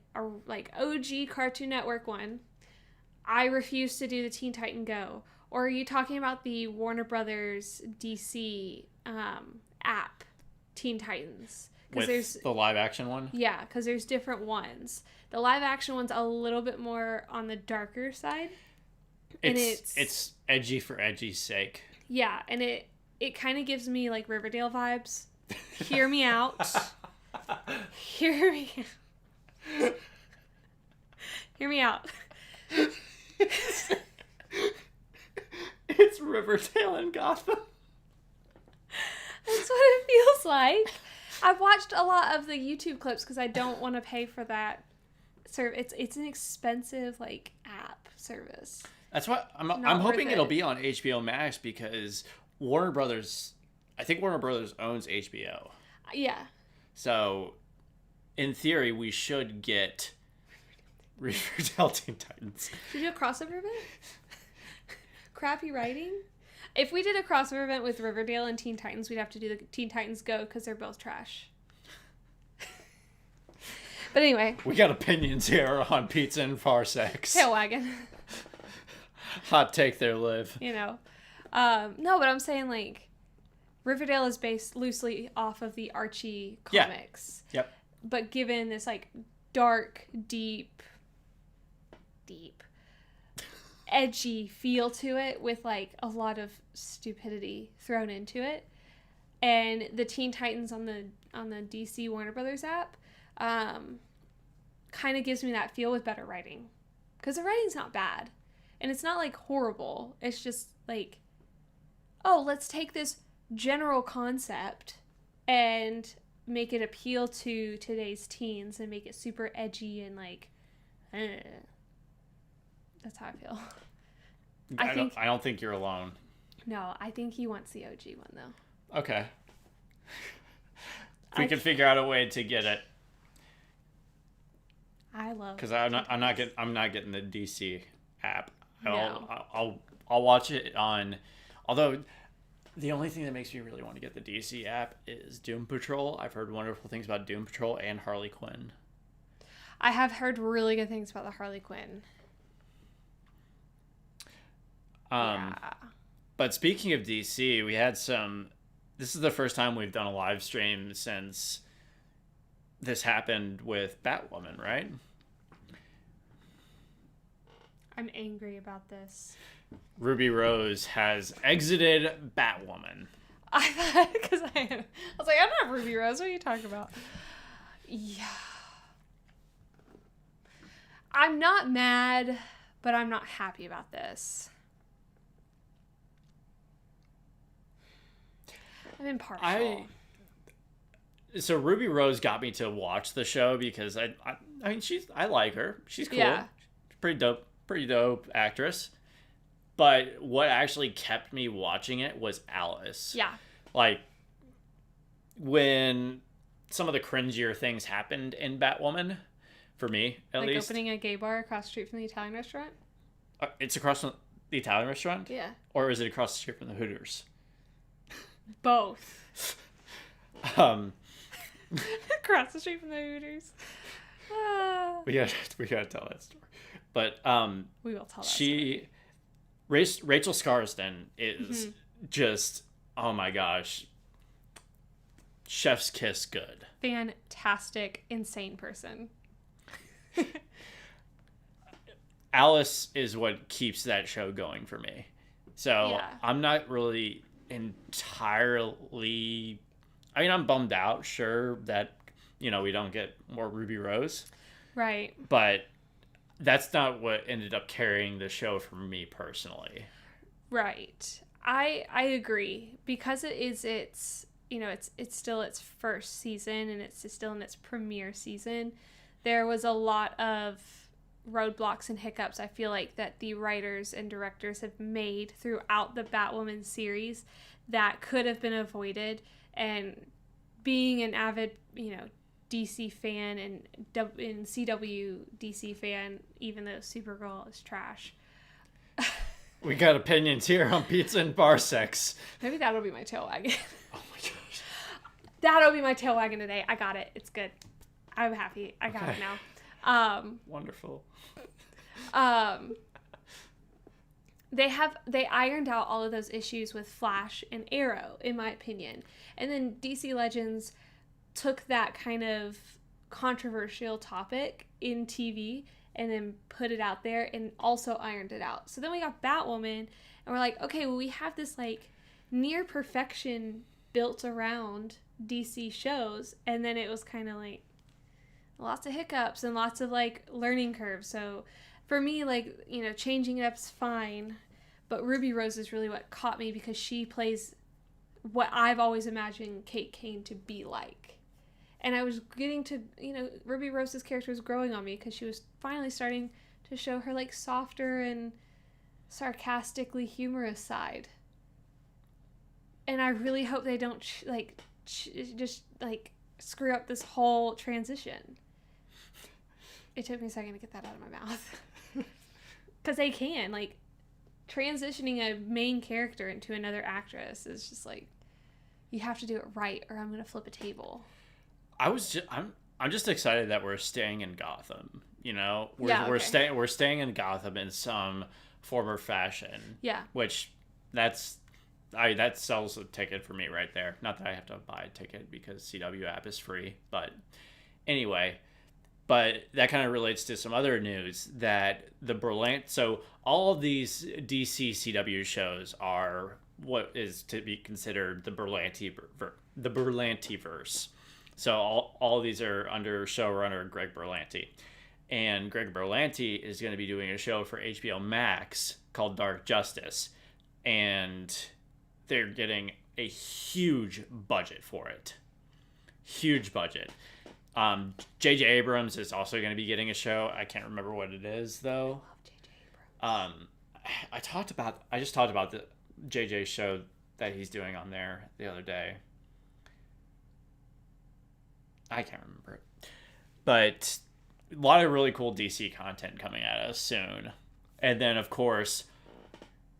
like OG Cartoon Network one? I refuse to do the Teen Titan Go. Or are you talking about the Warner Brothers DC app, Teen Titans? With there's the live action one? Yeah, because there's different ones. The live action one's a little bit more on the darker side. It's edgy for edgy's sake. Yeah, and it kind of gives me like Riverdale vibes. Hear me out. Hear me out. Hear me out. It's Riverdale and Gotham. That's what it feels like. I've watched a lot of the YouTube clips because I don't want to pay for that service. It's an expensive like app service. That's what I'm hoping it'll be on HBO Max because Warner Brothers, I think Warner Brothers owns HBO. Yeah. So, in theory, we should get Riverdale Teen Titans. Should we do a crossover event? Crappy writing? If we did a crossover event with Riverdale and Teen Titans, we'd have to do the Teen Titans Go because they're both trash. But anyway. We got opinions here on pizza and Parsecs. Tail wagon. Hot take there, Liv. You know. No, but I'm saying, like, Riverdale is based loosely off of the Archie comics. Yeah. Yep. But given this, like, dark, deep, edgy feel to it with, like, a lot of stupidity thrown into it. And the Teen Titans on the DC Warner Brothers app kind of gives me that feel with better writing. Because the writing's not bad. And it's not, like, horrible. It's just, like, oh, let's take this general concept and make it appeal to today's teens and make it super edgy and, like, That's how I feel. I don't think you're alone. No, I think he wants the OG one, though. Okay. If we can figure out a way to get it. I love. Because I'm not getting the DC app. No. I'll watch it on. Although, the only thing that makes me really want to get the DC app is Doom Patrol. I've heard wonderful things about Doom Patrol and Harley Quinn. I have heard really good things about the Harley Quinn. Yeah. But speaking of DC, we had some. This is the first time we've done a live stream since this happened with Batwoman, right? I'm angry about this. Ruby Rose has exited Batwoman. I thought, because I was like, I'm not Ruby Rose. What are you talking about? Yeah. I'm not mad, but I'm not happy about this. I'm impartial. So Ruby Rose got me to watch the show because I mean I like her. She's cool. Yeah. Pretty dope actress. But what actually kept me watching it was Alice. Yeah. Like when some of the cringier things happened in Batwoman, for me at least. Like opening a gay bar across the street from the Italian restaurant? It's across from the Italian restaurant? Yeah. Or is it across the street from the Hooters? Both. Um, Across the street from the Hooters. we gotta tell that story. But we will tell that story. Rachel Scarsden is just, oh my gosh, chef's kiss good. Fantastic, insane person. Alice is what keeps that show going for me. So Yeah. I'm not really entirely... I mean, I'm bummed out, sure, that, we don't get more Ruby Rose. Right. But that's not what ended up carrying the show for me personally. Right. I agree. Because it's still its first season and it's still in its premiere season. There was a lot of roadblocks and hiccups I feel like that the writers and directors have made throughout the Batwoman series that could have been avoided. And being an avid, DC fan and CW DC fan, even though Supergirl is trash. We got opinions here on pizza and Parsecs. Maybe that'll be my tail wagon. Oh my gosh. That'll be my tail wagon today. I got it. It's good. I'm happy. I got it now. Wonderful. They ironed out all of those issues with Flash and Arrow, in my opinion. And then DC Legends took that kind of controversial topic in TV and then put it out there and also ironed it out. So then we got Batwoman and we're like, okay, well, we have this like near perfection built around DC shows. And then it was kind of like lots of hiccups and lots of like learning curves. So for me, like, changing it up's fine. But Ruby Rose is really what caught me because she plays what I've always imagined Kate Kane to be like. And I was getting to, Ruby Rose's character was growing on me because she was finally starting to show her like softer and sarcastically humorous side. And I really hope they don't just screw up this whole transition. It took me a second to get that out of my mouth. Because they can, transitioning a main character into another actress is just you have to do it right or I'm going to flip a table. I'm just excited that we're staying in Gotham. We're staying in Gotham in some form or fashion. Yeah. Which that sells a ticket for me right there. Not that I have to buy a ticket because CW app is free, but anyway. But that kind of relates to some other news that so all of these DC CW shows are what is to be considered the Berlantiverse. So all of these are under showrunner Greg Berlanti. And Greg Berlanti is going to be doing a show for HBO Max called Dark Justice. And they're getting a huge budget for it. Huge budget. J.J. Abrams is also going to be getting a show. I can't remember what it is, though. I love J.J. Abrams. I just talked about the J.J. show that he's doing on there the other day. I can't remember it. But a lot of really cool DC content coming at us soon. And then, of course,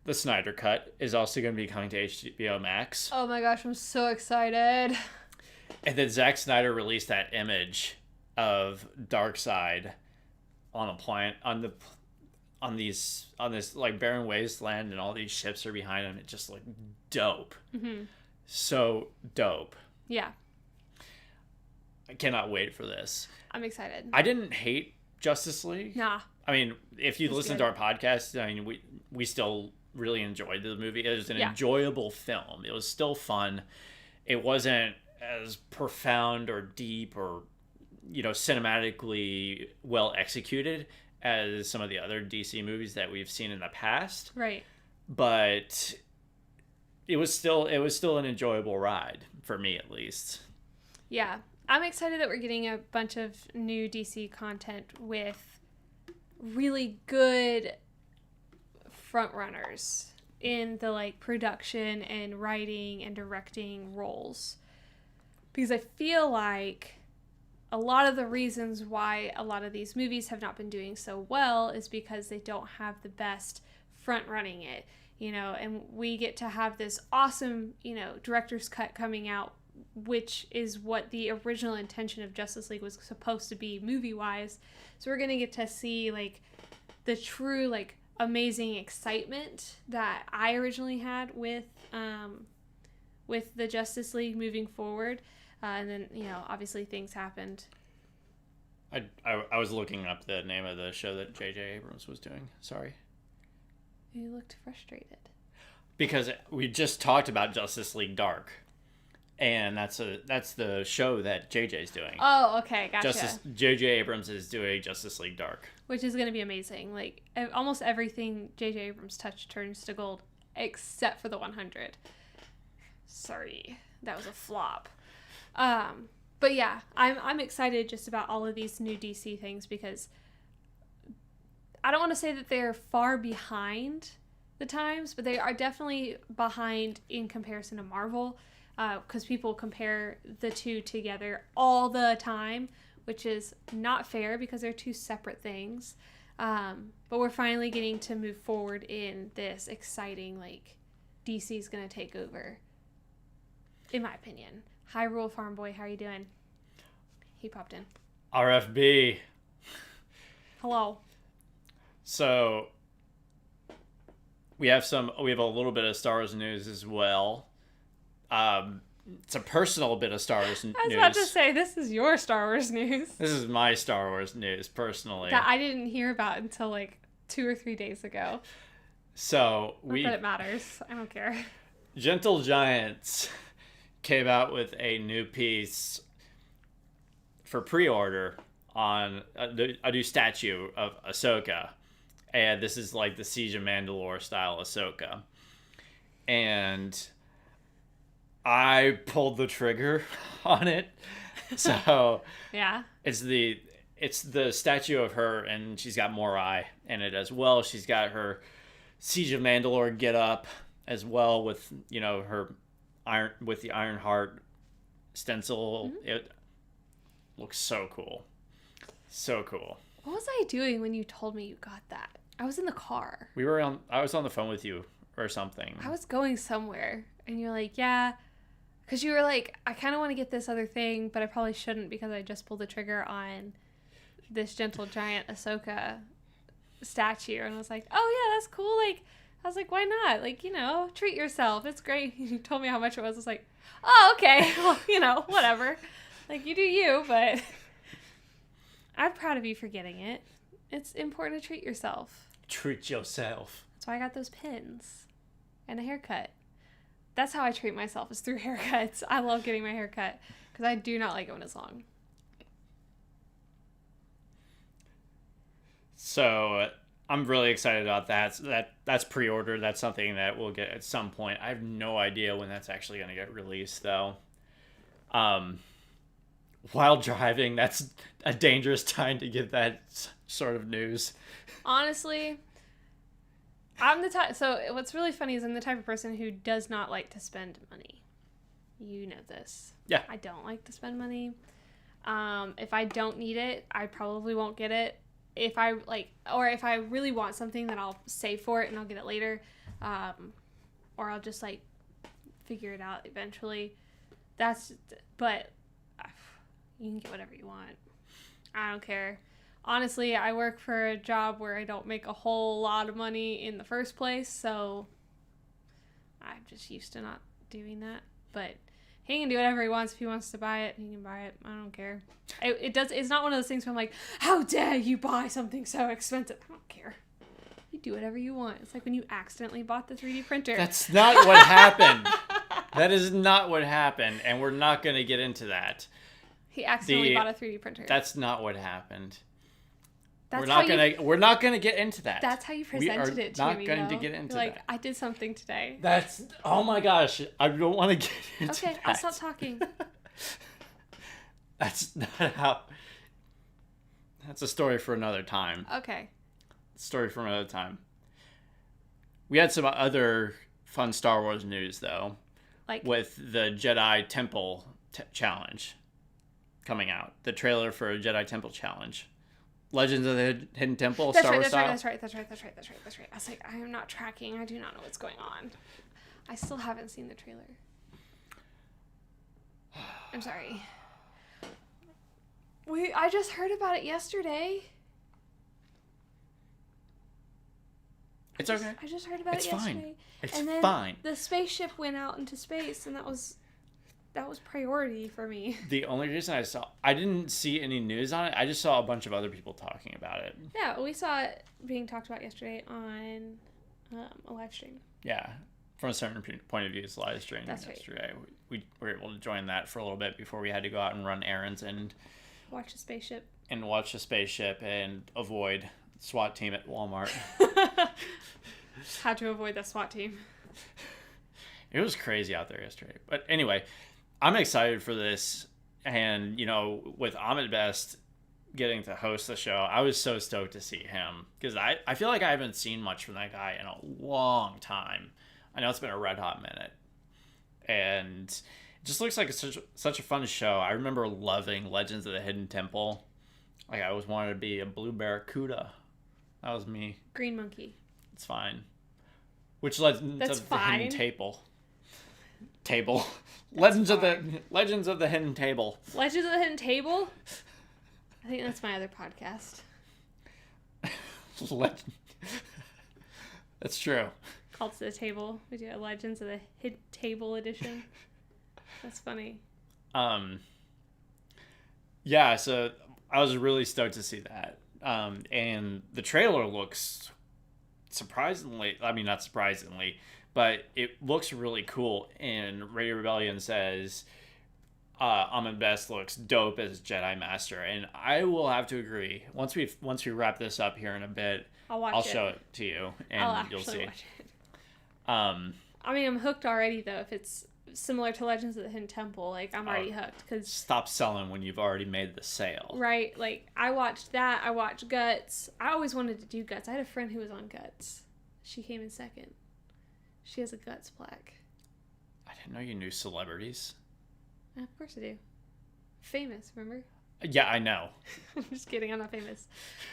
the Snyder Cut is also going to be coming to HBO Max. Oh my gosh, I'm so excited. And then Zack Snyder released that image of Darkseid on a planet on this barren wasteland, and all these ships are behind him. It just looked dope. Mm-hmm. So dope. Yeah. I cannot wait for this. I'm excited. I didn't hate Justice League. Nah. I mean, if you listen to our podcast, I mean, we still really enjoyed the movie. It was an enjoyable film. It was still fun. It wasn't as profound or deep or, cinematically well executed as some of the other DC movies that we've seen in the past. Right. But it was still an enjoyable ride for me, at least. Yeah. I'm excited that we're getting a bunch of new DC content with really good frontrunners in the production and writing and directing roles. Because I feel like a lot of the reasons why a lot of these movies have not been doing so well is because they don't have the best front running it. you know, and we get to have this awesome, you know, director's cut coming out, which is what the original intention of Justice League was supposed to be movie-wise. So we're going to get to see, like, the true, like, amazing excitement that I originally had with the Justice League moving forward. And then, you know, obviously things happened. I was looking up the name of the show that J.J. Abrams was doing. Sorry. You looked frustrated. Because we just talked about Justice League Dark. And that's the show that JJ's doing. Oh, okay, gotcha. J.J. Abrams is doing Justice League Dark. Which is going to be amazing. Like, almost everything J.J. Abrams touched turns to gold, except for the 100. Sorry, that was a flop. But yeah, I'm excited just about all of these new DC things, because I don't want to say that they're far behind the times, but they are definitely behind in comparison to Marvel. Because people compare the two together all the time, which is not fair because they're two separate things. But we're finally getting to move forward in this exciting, like, DC's going to take over, in my opinion. Hyrule Farm Boy, how are you doing? He popped in. RFB. Hello. So, we have a little bit of Star Wars news as well. It's a personal bit of Star Wars news. I was about to say, this is your Star Wars news. This is my Star Wars news, personally. That I didn't hear about until, like, 2 or 3 days ago. So, Not that it matters. I don't care. Gentle Giants came out with a new piece for pre-order on a new statue of Ahsoka. And this is like the Siege of Mandalore style Ahsoka. And I pulled the trigger on it. So yeah, it's the statue of her, and she's got Morai in it as well. She's got her Siege of Mandalore get up as well, with, you know, her the Iron Heart stencil. Mm-hmm. It looks so cool. So cool. What was I doing when you told me you got that? I was in the car. I was on the phone with you or something. I was going somewhere, and you're like, yeah. Because you were like, I kind of want to get this other thing, but I probably shouldn't because I just pulled the trigger on this Gentle Giant Ahsoka statue. And I was like, oh, yeah, that's cool. Like, I was like, why not? Like, you know, treat yourself. It's great. You told me how much it was. I was like, oh, okay. Well, you know, whatever. Like, you do you, but I'm proud of you for getting it. It's important to treat yourself. Treat yourself. That's why I got those pins and a haircut. That's how I treat myself, is through haircuts. I love getting my hair cut because I do not like it when it's long. So I'm really excited about that. That's pre-order. That's something that we'll get at some point. I have no idea when that's actually going to get released, though. While driving, that's a dangerous time to get that sort of news. Honestly, I'm the type. So what's really funny is I'm the type of person who does not like to spend money. You know this. Yeah. I don't like to spend money. If I don't need it, I probably won't get it. If I really want something, then I'll save for it and I'll get it later. Or I'll just like figure it out eventually. But you can get whatever you want. I don't care. Honestly, I work for a job where I don't make a whole lot of money in the first place, so I'm just used to not doing that. But he can do whatever he wants. If he wants to buy it, he can buy it. I don't care. It's not one of those things where I'm like, how dare you buy something so expensive? I don't care. You do whatever you want. It's like when you accidentally bought the 3D printer. That's not what happened. That is not what happened, and we're not going to get into that. He accidentally bought a 3D printer. That's not what happened. We're not gonna get into that. That's how you presented it to me. Not going to get into that. that. I did something today. Oh my gosh! I don't want to get into that. Okay, I'll stop talking. That's not how. That's a story for another time. Okay. Story for another time. We had some other fun Star Wars news though, with the Jedi Temple challenge coming out. The trailer for a Jedi Temple challenge Legends of the Hidden Temple, That's Star right, Wars that's style? right, that's right, that's right, that's right, that's right, that's right. I was like, I am not tracking. I do not know what's going on. I still haven't seen the trailer. I'm sorry. I just heard about it yesterday. It's okay. I just heard about it yesterday. It's and then fine. The spaceship went out into space, and that was priority for me. The only reason I didn't see any news on it. I just saw a bunch of other people talking about it. Yeah, we saw it being talked about yesterday on a live stream. Yeah, from a certain point of view, it's live stream. That's yesterday. Right. We were able to join that for a little bit before we had to go out and run errands and watch a spaceship. And watch a spaceship and avoid SWAT team at Walmart. How to avoid the SWAT team. It was crazy out there yesterday. But anyway, I'm excited for this. And, you know, with Ahmed Best getting to host the show, I was so stoked to see him. Because I feel like I haven't seen much from that guy in a long time. I know it's been a red hot minute. And it just looks like it's such a fun show. I remember loving Legends of the Hidden Temple. Like, I always wanted to be a blue barracuda. That was me. Green monkey. It's fine. Which Legends of the Hidden Table? Legends of the Hidden Table. Legends of the Hidden Table? I think that's my other podcast. That's true. Called to the Table. We do a Legends of the Hidden Table edition. That's funny. Yeah, so I was really stoked to see that. And the trailer looks not surprisingly, but it looks really cool. And Radio Rebellion says Ahmed Best looks dope as Jedi Master, and I will have to agree. Once we wrap this up here in a bit, I'll show it to you, and you'll see. Watch it. I mean, I'm hooked already though. If it's similar to Legends of the Hidden Temple, like I'm already hooked. Cause stop selling when you've already made the sale. Right, like I watched that. I watched Guts. I always wanted to do Guts. I had a friend who was on Guts. She came in second. She has a Guts plaque. I didn't know you knew celebrities. Of course I do. Famous, remember? Yeah, I know. I'm just kidding. I'm not famous.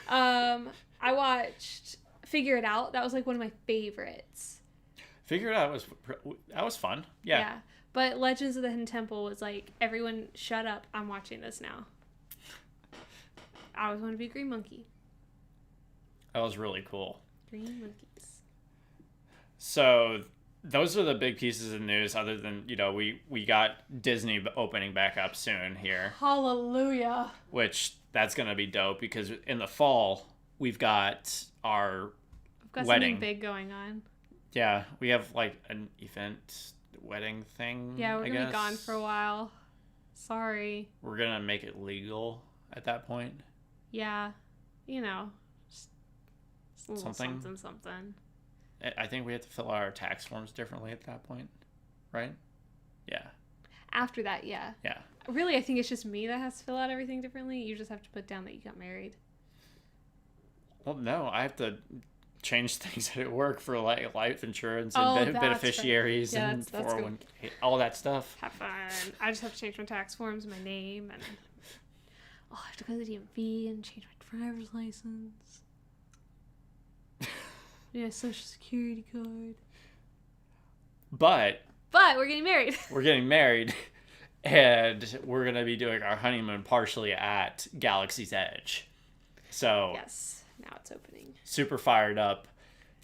I watched Figure It Out. That was like one of my favorites. Figure It Out was fun. Yeah. But Legends of the Hidden Temple was like, everyone shut up. I'm watching this now. I always want to be Green Monkey. That was really cool. Green monkeys. So those are the big pieces of news, other than, you know, we got Disney opening back up soon here. Hallelujah. Which, that's going to be dope, because in the fall, we've got our wedding. Something big going on. Yeah, we have like an event wedding thing. Yeah, we're going to be gone for a while. Sorry. We're going to make it legal at that point. Yeah. You know, just something. I think we have to fill out our tax forms differently at that point, right? Yeah. After that, yeah. Yeah. Really, I think it's just me that has to fill out everything differently. You just have to put down that you got married. Well, no, I have to change things at work for like life insurance and beneficiaries and 401k, all that stuff. Have fun. I just have to change my tax forms, my name, and I have to go to the DMV and change my driver's license. Yeah, social security card. But we're getting married. We're getting married, and we're gonna be doing our honeymoon partially at Galaxy's Edge. So yes, now it's opening. Super fired up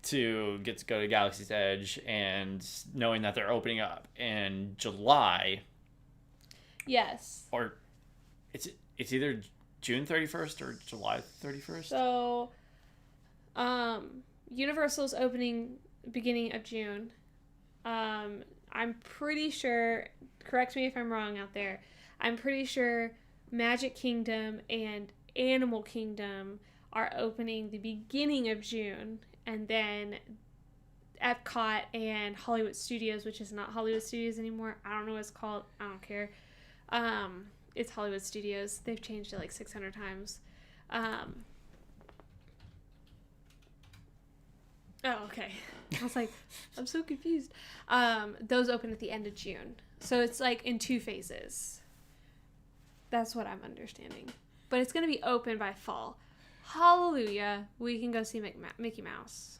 to get to go to Galaxy's Edge, and knowing that they're opening up in July. Yes. Or it's either June 31st or July 31st. So, Universal's opening beginning of June. I'm pretty sure, correct me if I'm wrong out there, I'm pretty sure Magic Kingdom and Animal Kingdom are opening the beginning of June, and then Epcot and Hollywood Studios, which is not Hollywood Studios anymore. I don't know what it's called. I don't care. It's Hollywood Studios. They've changed it like 600 times. Oh, okay. I was like, I'm so confused. Those open at the end of June. So it's like in 2 phases. That's what I'm understanding. But it's going to be open by fall. hallelujah, we can go see Mickey Mouse.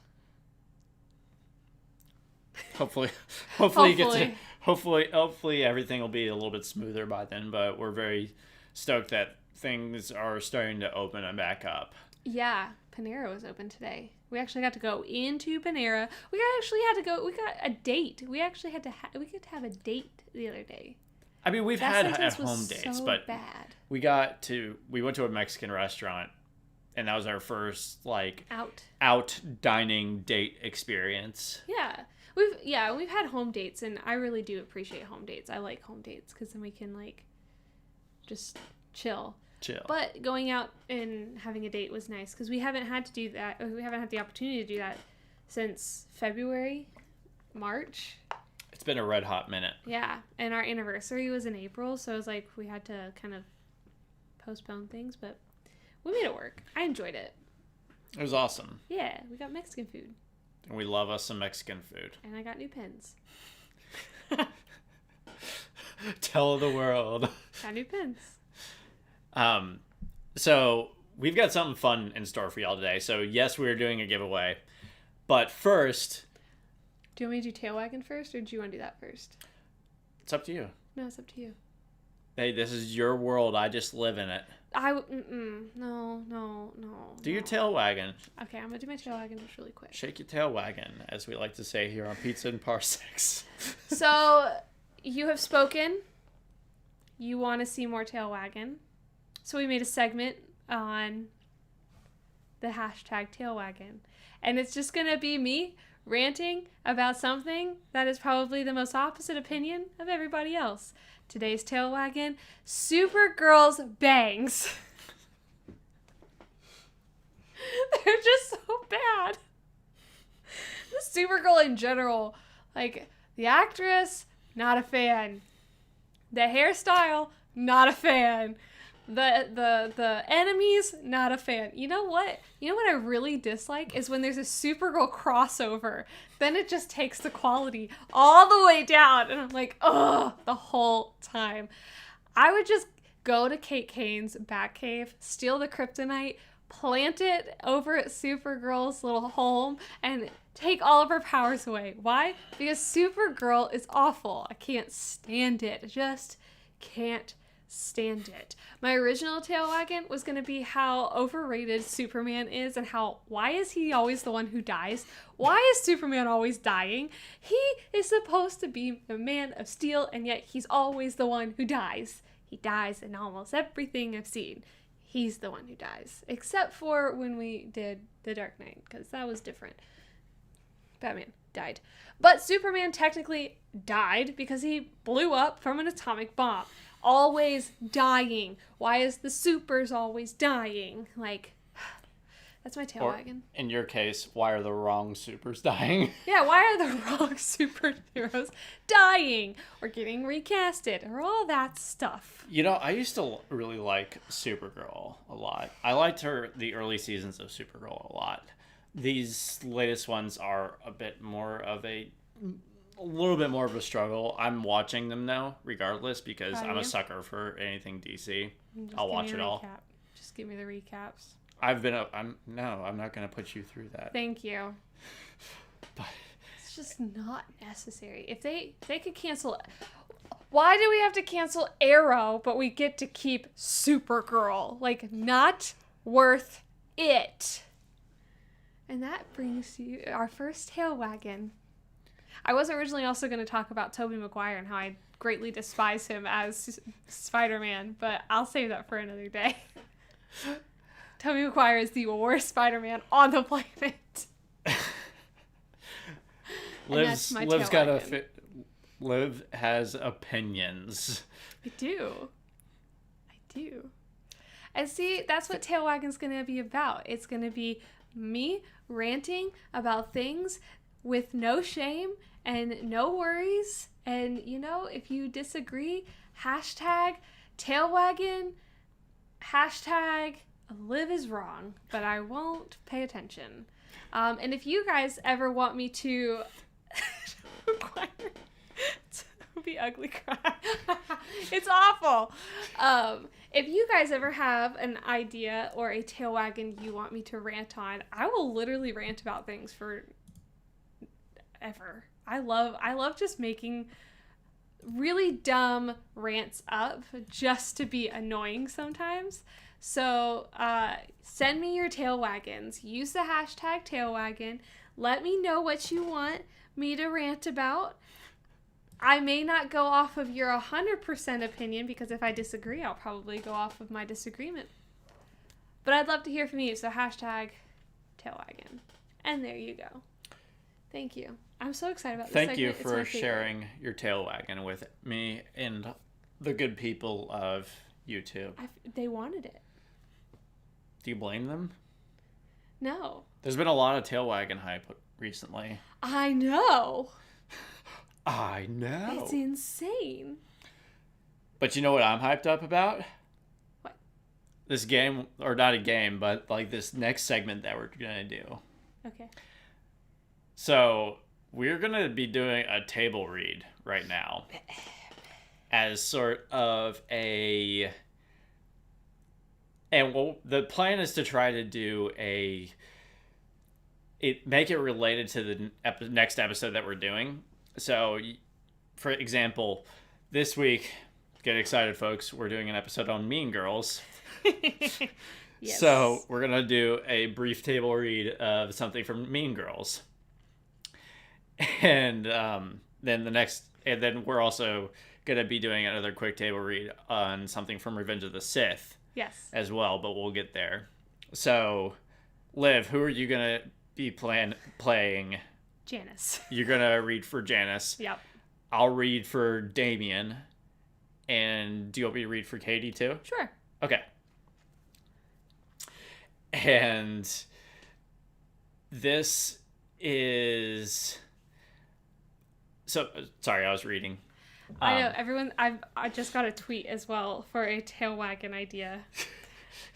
Hopefully, hopefully everything will be a little bit smoother by then. But we're very stoked that things are starting to open and back up. Yeah, Panera was open today. We actually got to go into Panera. We got a date. We actually had to have a date the other day. I mean, we've had at-home dates, so but bad. we went to a Mexican restaurant, and that was our first out dining date experience. Yeah. We've had home dates, and I really do appreciate home dates. I like home dates because then we can like just chill. But going out and having a date was nice because we haven't had to do that. We haven't had the opportunity to do that since February, March. It's been a red hot minute. Yeah, and our anniversary was in April, so it was like we had to kind of postpone things, but we made it work. I enjoyed it. It was awesome. Yeah, we got Mexican food. And we love us some Mexican food. And I got new pens. Tell the world. Got new pens. So we've got something fun in store for y'all today. So yes, we're doing a giveaway, but first, do you want me to do tail wagging first, or do you want to do that first? It's up to you. No, it's up to you. Hey, this is your world. I just live in it. No. Do your tail wagging. Okay, I'm gonna do my tail wagging just really quick. Shake your tail wagging, as we like to say here on Pizza and Parsecs. So, you have spoken. You want to see more tail wagging. So we made a segment on the hashtag tail wagging. And it's just going to be me ranting about something that is probably the most opposite opinion of everybody else. Today's tail wagging, Supergirl's bangs. They're just so bad. The Supergirl in general, like the actress, not a fan. The hairstyle, not a fan. The enemies, not a fan. You know what? I really dislike is when there's a Supergirl crossover. Then it just takes the quality all the way down. And I'm like, ugh, the whole time. I would just go to Kate Kane's Batcave, steal the kryptonite, plant it over at Supergirl's little home, and take all of her powers away. Why? Because Supergirl is awful. I can't stand it. Just can't stand it. My original tail wagging was going to be how overrated Superman is and why is he always the one who dies? Why is Superman always dying? He is supposed to be the Man of Steel, and yet he's always the one who dies. He dies in almost everything I've seen. He's the one who dies. Except for when we did The Dark Knight, because that was different. Batman died. But Superman technically died because he blew up from an atomic bomb. Always dying. Why is the supers always dying? Like, that's my tail wagging. In your case, why are the wrong supers dying? Yeah, why are the wrong superheroes dying or getting recasted or all that stuff? I used to really like Supergirl a lot. I liked the early seasons of Supergirl a lot. These latest ones are a little bit more of a struggle. I'm watching them now, regardless, because I'm a sucker for anything DC. I'll watch it all. Just give me the recaps. I'm not going to put you through that. Thank you. But it's just not necessary. If they could cancel, why do we have to cancel Arrow, but we get to keep Supergirl? Like, not worth it. And that brings you our first tail wagging. I was originally also going to talk about Tobey Maguire and how I greatly despise him as Spider-Man, but I'll save that for another day. Tobey Maguire is the worst Spider-Man on the planet. Liv has opinions. I do. And see, that's what tail wagging's going to be about. It's going to be me ranting about things with no shame and no worries. And, if you disagree, hashtag tail wagging, hashtag Liv is wrong, but I won't pay attention. And if you guys ever want me to Don't be ugly cry. It's awful. If you guys ever have an idea or a tail wagon you want me to rant on, I will literally rant about things for ever. I love just making really dumb rants up just to be annoying sometimes. So send me your tail wagons. Use the hashtag tailwagon. Let me know what you want me to rant about. I may not go off of your 100% opinion, because if I disagree, I'll probably go off of my disagreement. But I'd love to hear from you, so hashtag tailwagon. And there you go. Thank you. I'm so excited about this Thank segment. you for sharing your tail wagon with me and the good people of YouTube. They wanted it. Do you blame them? No. There's been a lot of tail wagon hype recently. I know. I know. It's insane. But you know what I'm hyped up about? What? This game, or not a game, but like this next segment that we're going to do. Okay. So we're going to be doing a table read right now as sort of a... And the plan is to try to do make it related to the next episode that we're doing. So, for example, this week, get excited, folks, we're doing an episode on Mean Girls. Yes. So, we're going to do a brief table read of something from Mean Girls. And then we're also going to be doing another quick table read on something from Revenge of the Sith. Yes. As well, but we'll get there. So, Liv, who are you going to be playing? Janice. You're going to read for Janice. Yep. I'll read for Damien. And do you want me to read for Katie too? Sure. Okay. And this is... So, sorry, I was reading. I know, everyone, I just got a tweet as well for a tail wagon idea.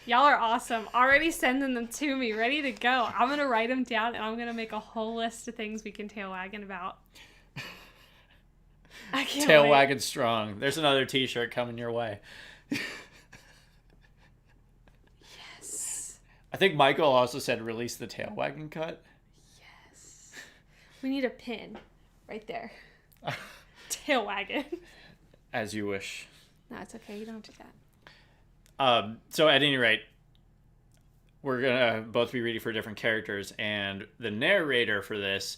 Y'all are awesome. Already sending them to me, ready to go. I'm going to write them down, and I'm going to make a whole list of things we can tail wagon about. I can't Tail wait. wagon strong. There's another t-shirt coming your way. Yes. I think Michael also said release the tail wagon cut. Yes. We need a pin right there. Tail wagon. As you wish. No, it's okay. You don't do that. So at any rate, we're going to both be reading for different characters, and the narrator for this,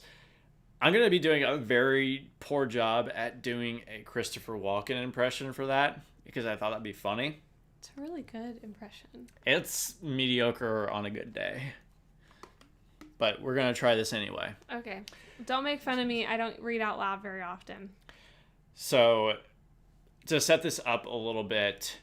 I'm going to be doing a very poor job at doing a Christopher Walken impression for that, because I thought that'd be funny. It's a really good impression. It's mediocre on a good day. But we're going to try this anyway. Okay. Don't make fun of me. I don't read out loud very often. So, to set this up a little bit,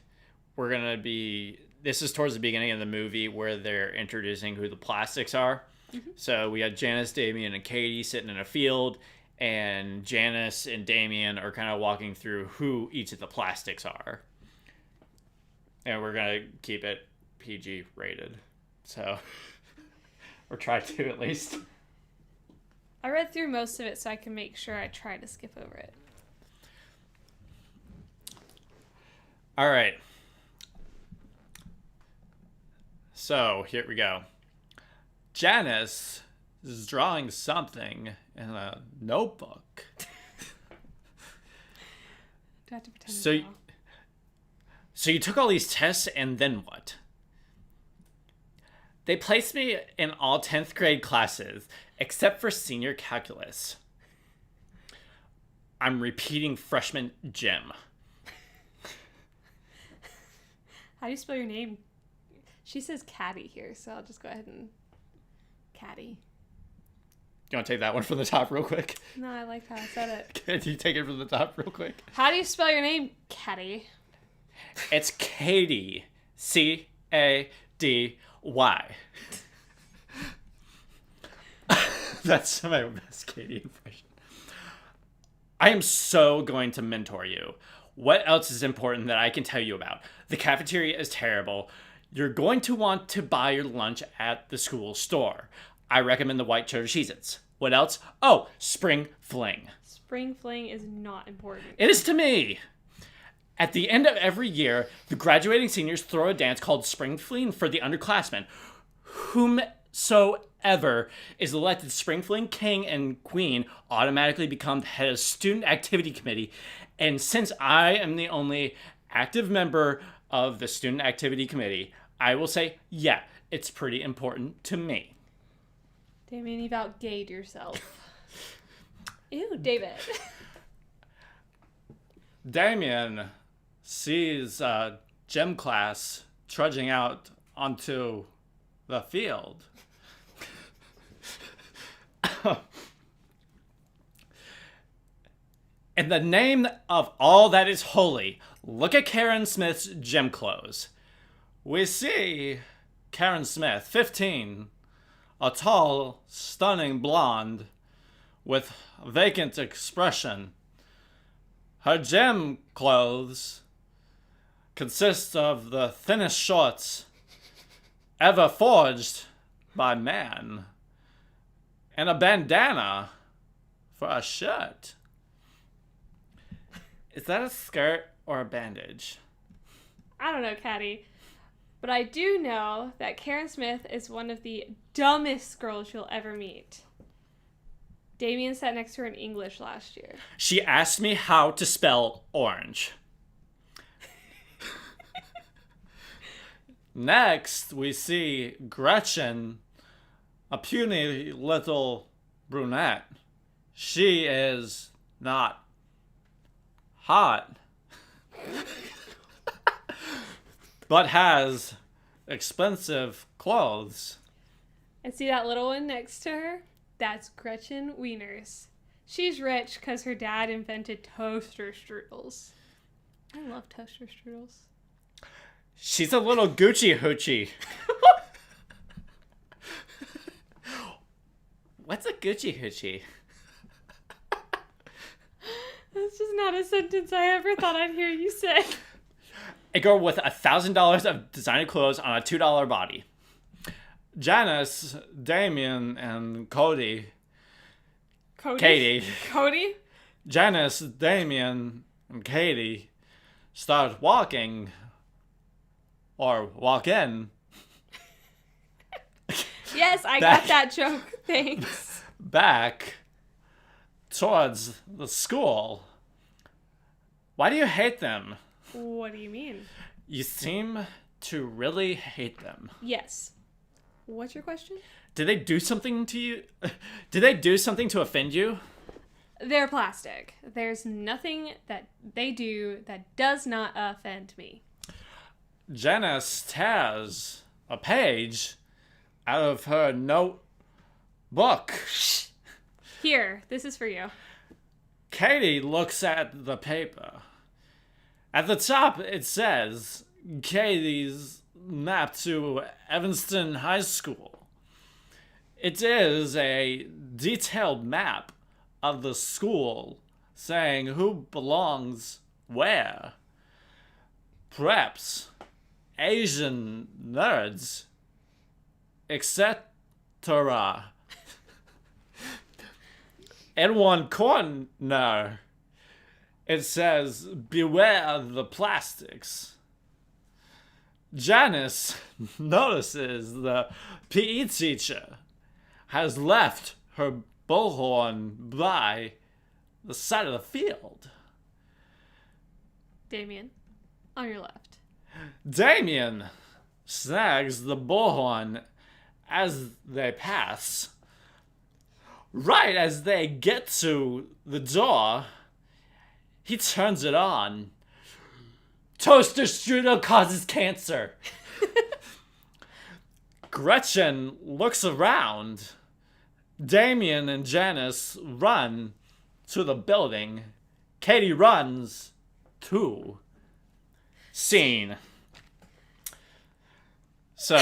we're going to be... This is towards the beginning of the movie where they're introducing who the Plastics are. Mm-hmm. So, we got Janice, Damien, and Katie sitting in a field, and Janice and Damien are kind of walking through who each of the Plastics are. And we're going to keep it PG rated. So, or try to at least. I read through most of it so I can make sure I try to skip over it. All right. So, here we go. Janice is drawing something in a notebook. Do I have to pretend So, to draw? so you took all these tests, and then what? They placed me in all 10th grade classes, except for senior calculus. I'm repeating freshman gym. How do you spell your name? She says Caddy here, so I'll just go ahead and... Caddy. You want to take that one from the top real quick? No, I liked how I said it. Can you take it from the top real quick? How do you spell your name, Caddy? It's Katie. C-A-D-Y. That's my best Katie impression. I am so going to mentor you. What else is important that I can tell you about? The cafeteria is terrible. You're going to want to buy your lunch at the school store. I recommend the white cheddar Cheez-Its. What else? Oh, spring fling. Spring fling is not important. It is to me. At the end of every year, the graduating seniors throw a dance called spring fling for the underclassmen. Whomsoever is elected spring fling king and queen automatically become the head of student activity committee. And since I am the only active member of the student activity committee, I will say, yeah, it's pretty important to me. Damien, you've outgayed yourself. Ew, David. Damien sees gym class trudging out onto the field. In the name of all that is holy, look at Karen Smith's gym clothes. We see Karen Smith, 15, a tall, stunning blonde with vacant expression. Her gym clothes consist of the thinnest shorts ever forged by man, and a bandana for a shirt. Is that a skirt or a bandage? I don't know, Caddy. But I do know that Karen Smith is one of the dumbest girls you'll ever meet. Damien sat next to her in English last year. She asked me how to spell orange. Next, we see Gretchen, a puny little brunette. She is not hot, but has expensive clothes. And see that little one next to her? That's Gretchen Wieners. She's rich because her dad invented toaster strudels. I love toaster strudels. She's a little Gucci hoochie. What's a Gucci hoochie? That's just not a sentence I ever thought I'd hear you say. A girl with $1,000 of designer clothes on a $2 body. Janice, Damien, and Katie. Cody? Janice, Damien, and Katie start walking, or walk in. Yes, I got that joke. Thanks. Back towards the school. Why do you hate them? What do you mean? You seem to really hate them. Yes. What's your question? Did they do something to you? Did they do something to offend you? They're plastic. There's nothing that they do that does not offend me. Janice tears a page out of her notebook. Here, this is for you. Katie looks at the paper. At the top, it says Katie's map to Evanston High School. It is a detailed map of the school saying who belongs where. Preps, Asian nerds, etc. In one corner, it says, beware the plastics. Janice notices the PE teacher has left her bullhorn by the side of the field. Damien, on your left. Damien snags the bullhorn as they pass. Right as they get to the door, he turns it on. Toaster strudel causes cancer. Gretchen looks around. Damien and Janice run to the building. Katie runs too. Scene. So.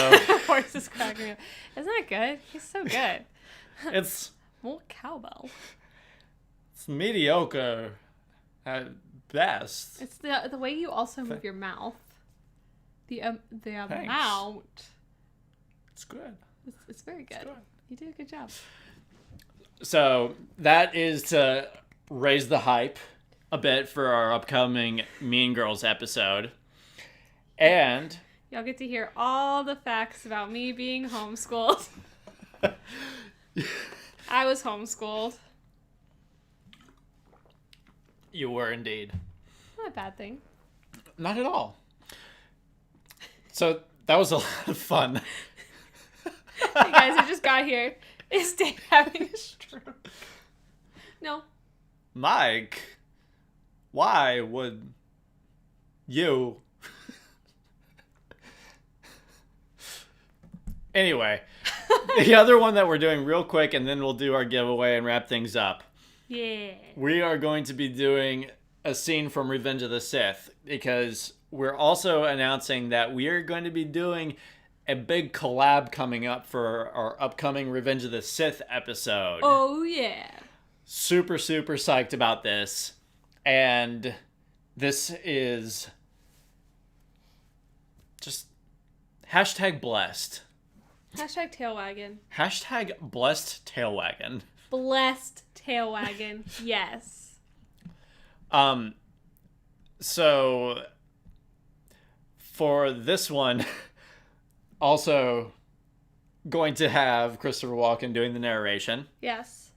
Horse is cracking up. Isn't that good? He's so good. It's More cowbell. It's mediocre at best. It's the way you also move your mouth. The amount. It's good. It's very good. It's good. You do a good job. So that is to raise the hype a bit for our upcoming Mean Girls episode. And Y'all get to hear all the facts about me being homeschooled. I was homeschooled. you were indeed. Not a bad thing. Not at all. So that was a lot of fun. Hey guys, I just got here. Is Dave having a stroke? No. Mike, why would you? Anyway, the other one that we're doing real quick, and then we'll do our giveaway and wrap things up. Yeah. We are going to be doing a scene from Revenge of the Sith, because we're also announcing that we are going to be doing a big collab coming up for our upcoming Revenge of the Sith episode. Oh, yeah. Super, super psyched about this. And this is just hashtag blessed. Hashtag tailwagon. Hashtag blessed tailwagon. Blessed tailwagon. Yes. So for this one, also going to have Christopher Walken doing the narration. Yes.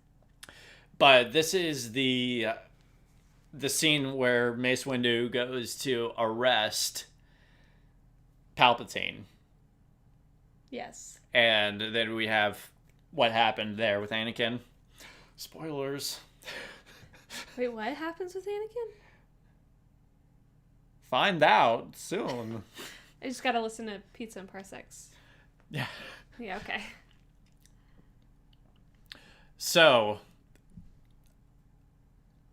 But this is the scene where Mace Windu goes to arrest Palpatine. Yes. And then we have what happened there with Anakin. Spoilers. Wait, what happens with Anakin? Find out soon. I just gotta listen to Pizza and Parsecs. Yeah. Yeah, okay. So,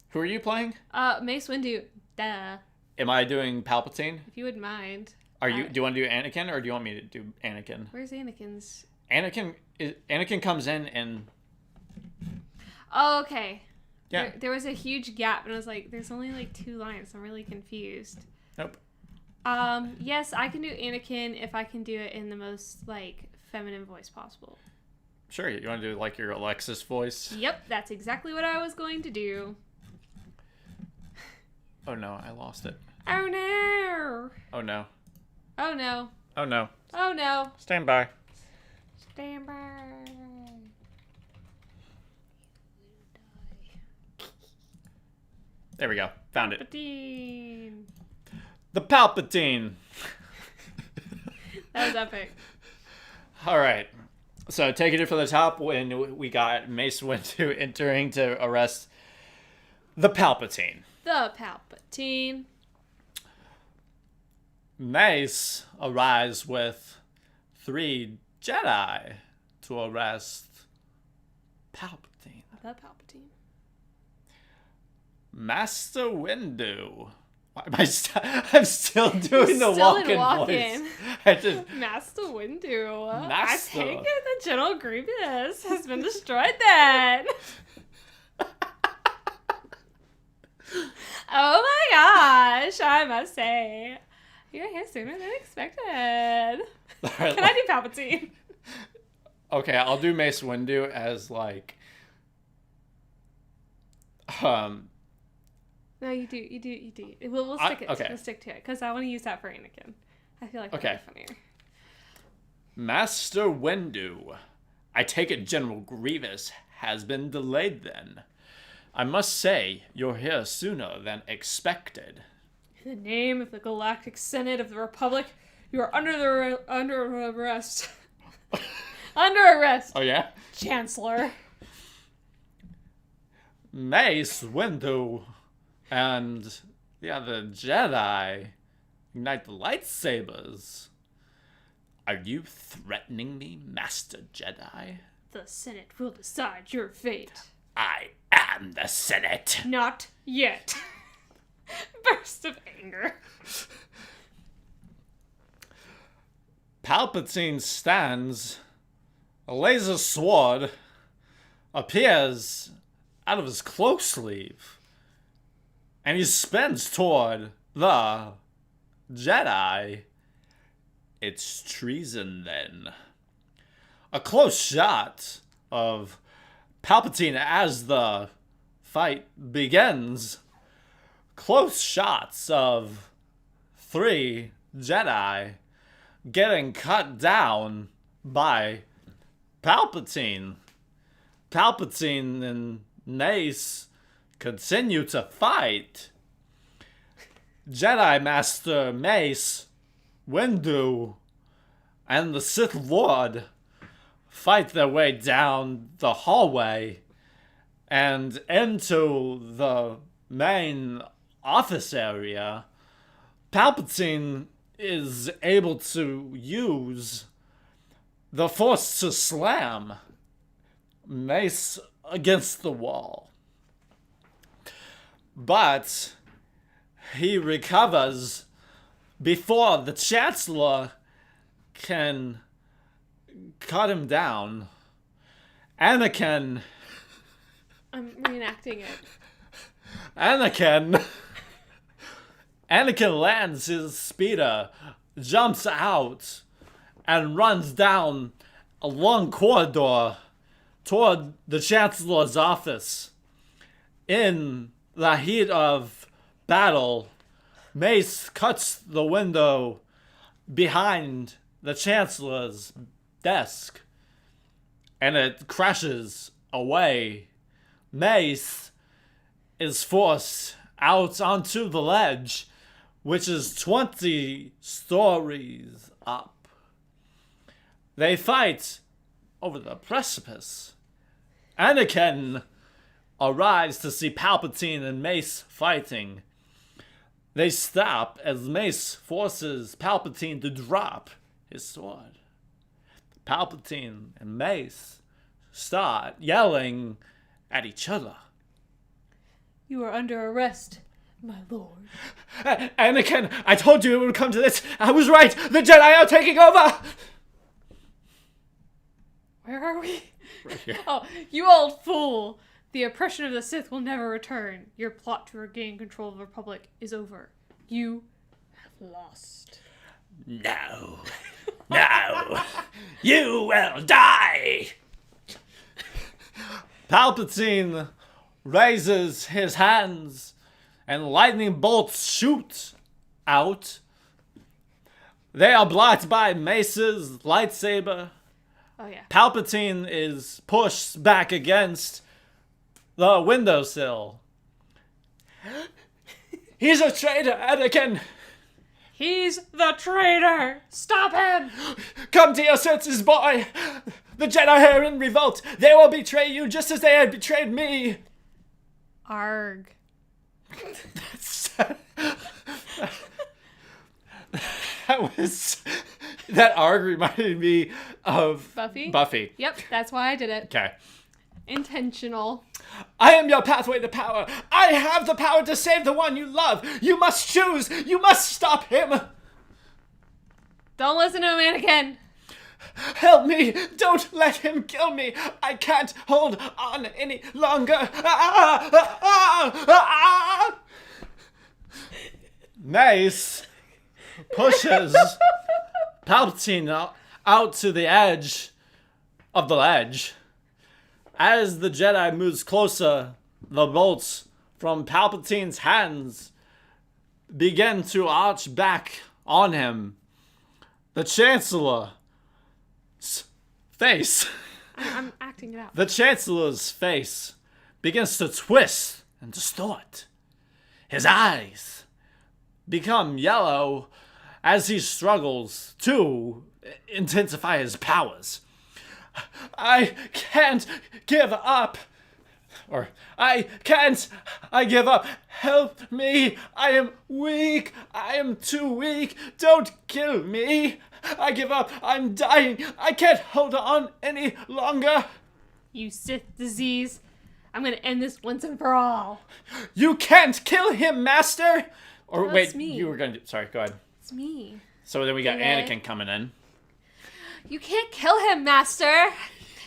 who are you playing? Mace Windu. Duh. Am I doing Palpatine? If you wouldn't mind. Do you want to do Anakin, or do you want me to do Anakin? Where's Anakin's? Anakin comes in and... Oh, okay. Yeah. There was a huge gap, and I was like, there's only like 2 lines. I'm really confused. Nope. Yes, I can do Anakin if I can do it in the most, like, feminine voice possible. Sure, you want to do, like, your Alexis voice? Yep, that's exactly what I was going to do. Oh, no, I lost it. Oh, no. Oh, no. Oh, no. Oh, no. Oh, no. Stand by. Stand by. There we go. Found it. Palpatine. The Palpatine. That was epic. All right. So taking it from the top, when we got Mace Windu entering to arrest the Palpatine. The Palpatine. Mace arrives with 3 Jedi to arrest Palpatine. The Palpatine. Master Windu. Why am I'm still doing the walk-in voice. I just, Master Windu. Master. I take it that General Grievous has been destroyed then. Oh my gosh, I must say. You're here sooner than expected. Right, Can I do Palpatine? Okay, I'll do Mace Windu as like No, you do. We'll stick it. Okay. We'll stick to it because I want to use that for Anakin. I feel like that'd Okay. be funnier. Master Windu. I take it General Grievous has been delayed then. I must say, you're here sooner than expected. In the name of the Galactic Senate of the Republic, you are under arrest. Under arrest, Oh yeah? Chancellor. Mace Windu and the other Jedi ignite the lightsabers. Are you threatening me, Master Jedi? The Senate will decide your fate. I am the Senate. Not yet. Burst of anger. Palpatine stands. A laser sword appears out of his cloak sleeve. And he spins toward the Jedi. It's treason then. A close shot of Palpatine, as the fight begins, close shots of 3 Jedi getting cut down by Palpatine. Palpatine and Mace continue to fight. Jedi Master Mace, Windu, and the Sith Lord fight their way down the hallway and into the main office area. Palpatine is able to use the Force to slam Mace against the wall. But he recovers before the Chancellor can cut him down. Anakin I'm reenacting it. Anakin lands his speeder, jumps out, and runs down a long corridor toward the Chancellor's office. In the heat of battle, Mace cuts the window behind the Chancellor's desk, and it crashes away. Mace is forced out onto the ledge, which is 20 stories up. They fight over the precipice. Anakin arrives to see Palpatine and Mace fighting. They stop as Mace forces Palpatine to drop his sword. Palpatine and Mace start yelling at each other. You are under arrest, my lord. Anakin, I told you it would come to this. I was right. The Jedi are taking over. Where are we? Right here. Oh, you old fool. The oppression of the Sith will never return. Your plot to regain control of the Republic is over. You have lost. No. No. You will die. Palpatine raises his hands and lightning bolts shoot out. They are blocked by Mace's lightsaber. Oh, yeah. Palpatine is pushed back against the windowsill. He's a traitor, Anakin! He's the traitor! Stop him! Come to your senses, boy! The Jedi are in revolt. They will betray you just as they had betrayed me. Arg. That arg reminded me of Buffy? Yep, that's why I did it. Okay. Intentional. I am your pathway to power. I have the power to save the one you love. You must choose. You must stop him. Don't listen to him, Anakin. Help me. Don't let him kill me. I can't hold on any longer. Mace pushes Palpatine out to the edge of the ledge. As the Jedi moves closer, the bolts from Palpatine's hands begin to arch back on him. The Chancellor's face. I'm acting it out. The Chancellor's face begins to twist and distort. His eyes become yellow as he struggles to intensify his powers. I can't give up. I give up. Help me. I am weak. I am too weak. Don't kill me. I give up. I'm dying. I can't hold on any longer. You Sith disease. I'm gonna end this once and for all. You can't kill him, Master. Or No, wait, it's me. you were gonna. Sorry, go ahead. It's me. So then we got Okay. Anakin coming in. You can't kill him, Master.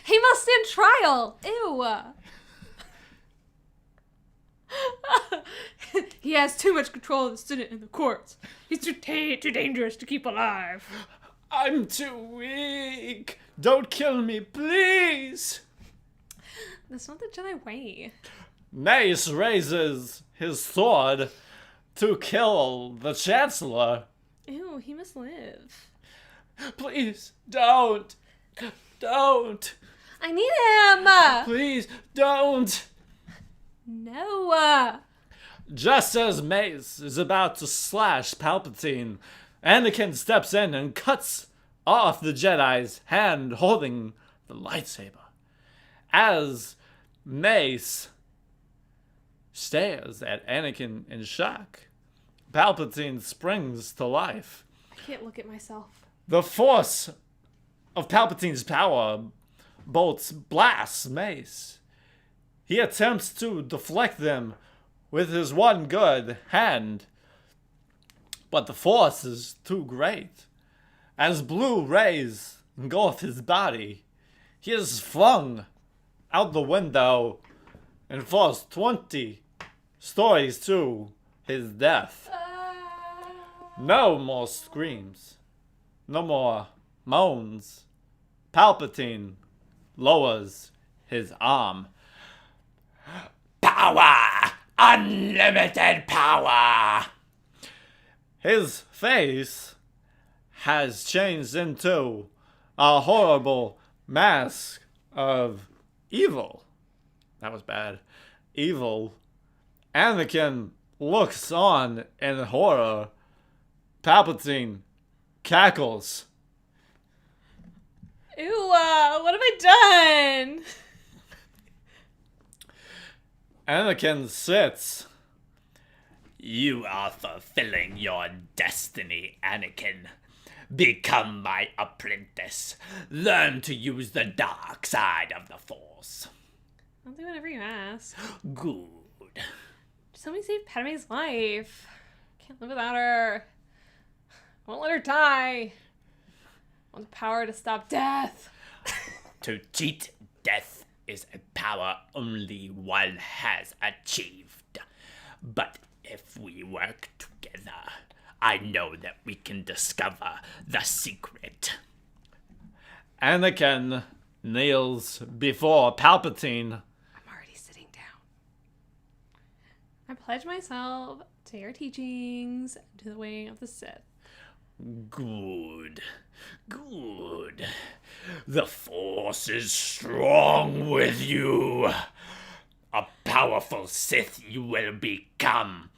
He must stand trial. Ew. He has too much control of the Senate and the courts. He's too dangerous to keep alive. I'm too weak. Don't kill me, please. That's not the Jedi way. Mace raises his sword to kill the Chancellor. Ew, he must live. Please, don't. Don't. I need him! Please, don't. No! Just as Mace is about to slash Palpatine, Anakin steps in and cuts off the Jedi's hand holding the lightsaber. As Mace stares at Anakin in shock, Palpatine springs to life. I can't look at myself. The force of Palpatine's power bolts blasts Mace. He attempts to deflect them with his one good hand, but the force is too great. As blue rays engulf his body, he is flung out the window and falls 20 stories to his death. No more screams. No more moans. Palpatine lowers his arm. Power! Unlimited power! His face has changed into a horrible mask of evil. That was bad. Evil. Anakin looks on in horror. Palpatine cackles. Ew, what have I done? Anakin sits. You are fulfilling your destiny, Anakin. Become my apprentice. Learn to use the dark side of the Force. I'll do whatever you ask. Good. Somebody save Padme's life. Can't live without her. Won't let her die. I want the power to stop death. To cheat death is a power only one has achieved. But if we work together, I know that we can discover the secret. Anakin kneels before Palpatine. I'm already sitting down. I pledge myself to your teachings and to the way of the Sith. Good. Good. The Force is strong with you. A powerful Sith you will become.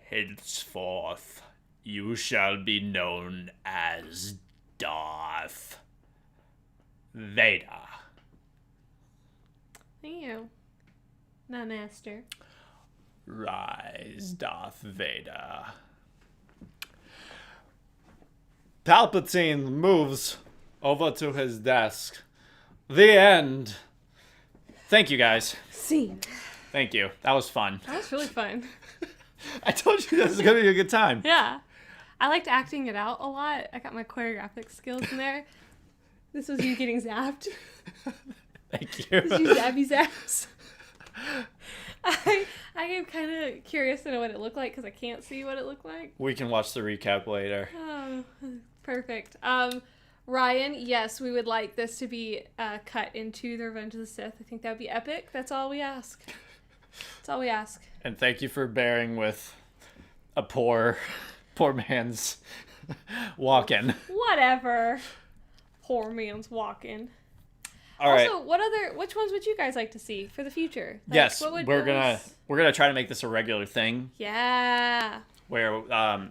Henceforth, you shall be known as Darth Vader. Thank you. My master. Rise, Darth Vader. Palpatine moves over to his desk. The end. Thank you, guys. Scene. Thank you. That was fun. That was really fun. I told you this was going to be a good time. Yeah. I liked acting it out a lot. I got my choreographic skills in there. This was you getting zapped. Thank you. This was you zabby zaps. I am kind of curious to know what it looked like because I can't see what it looked like. We can watch the recap later. Oh, perfect. Ryan, yes, we would like this to be cut into the Revenge of the Sith. I think that would be epic. That's all we ask. That's all we ask. And thank you for bearing with a poor man's walk-in. Whatever. Poor man's walking. All right. Also, which ones would you guys like to see for the future? Like, Yes, what we're gonna try to make this a regular thing. Yeah. Where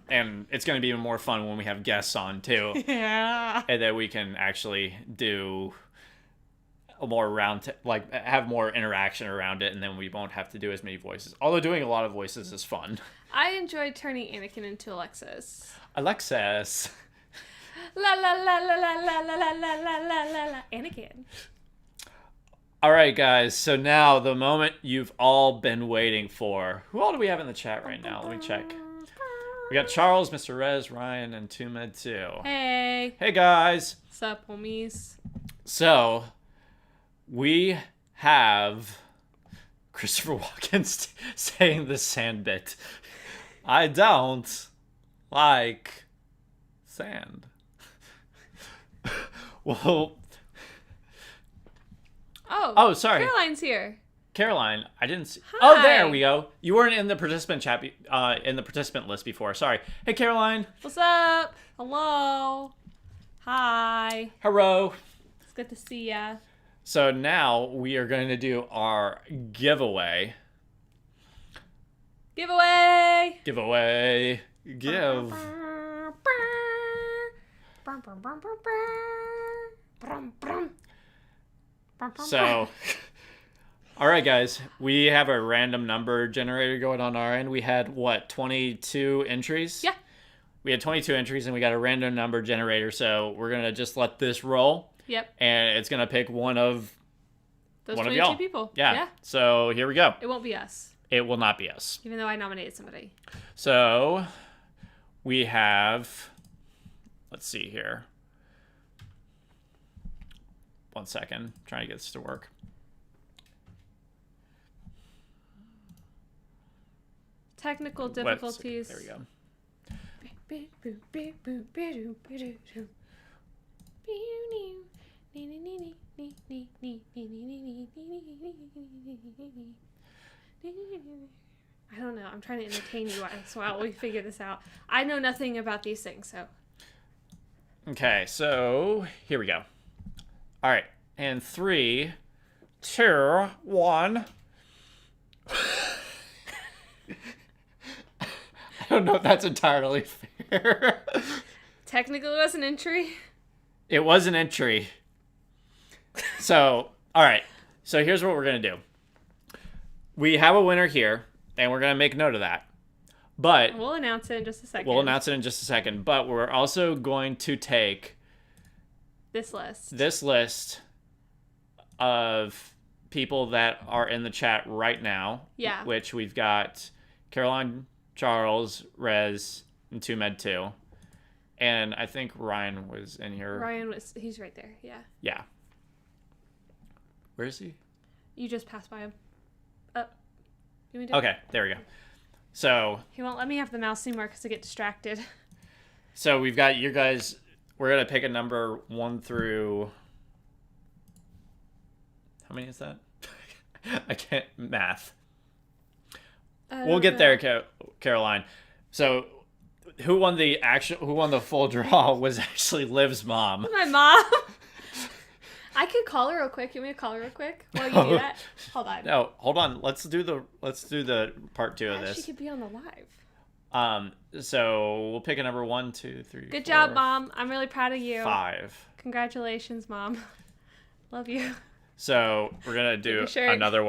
and it's gonna be even more fun when we have guests on too. Yeah. And then we can actually do a more have more interaction around it, and then we won't have to do as many voices. Although doing a lot of voices is fun. I enjoyed turning Anakin into Alexis. Alexis. La la la la la la la la la la la la la. Anakin. All right, guys. So now the moment you've all been waiting for. Who all do we have in the chat right now? Let me check. We got Charles, Mr. Rez, Ryan, and Tumed2. Hey. Hey, guys. What's up, homies? So, we have Christopher Walken saying the sand bit. I don't like sand. Well, Oh, sorry. Caroline's here. Caroline, I didn't see. Hi. Oh, there we go. You weren't in the participant chat, in the participant list before. Sorry. Hey, Caroline. What's up? Hello. Hi. Hello. It's good to see ya. So now we are going to do our giveaway. Giveaway. Giveaway. Give. So, all right, guys. We have a random number generator going on our end. We had, 22 entries? Yeah. We had 22 entries, and we got a random number generator. So we're going to just let this roll. Yep. And it's going to pick one of Those one 22 of y'all. people. Yeah. So here we go. It won't be us. It will not be us. Even though I nominated somebody. So we have, let's see here. 1 second. Trying to get this to work. Technical difficulties. There we go. I don't know. I'm trying to entertain you while we figure this out. I know nothing about these things, so. Okay, so here we go. All right, and 3, 2, 1. I don't know if that's entirely fair. Technically, it was an entry. It was an entry. So, all right. So here's what we're going to do. We have a winner here, and we're going to make note of that. But We'll announce it in just a second. we'll announce it in just a second. But we're also going to take this list of people that are in the chat right now. Yeah. Which we've got Caroline, Charles, Rez, and 2Med2. And I think Ryan was in here. He's right there. Yeah. Yeah. Where is he? You just passed by him. You want me to? Okay, there we go. So He won't let me have the mouse anymore because I get distracted. So we've got you guys. We're gonna pick a number 1 through. How many is that? I can't math. We'll get there, Caroline. So, who won the full draw was actually Liv's mom. My mom. I could call her real quick. You want me to call her real quick while you do that? Hold on. No, hold on. Let's do the part 2 of this. She could be on the live. So we'll pick a number 1, 2, 3. Good 4, job, Mom. I'm really proud of you. 5. Congratulations, Mom. Love you. So we're gonna do Sure. another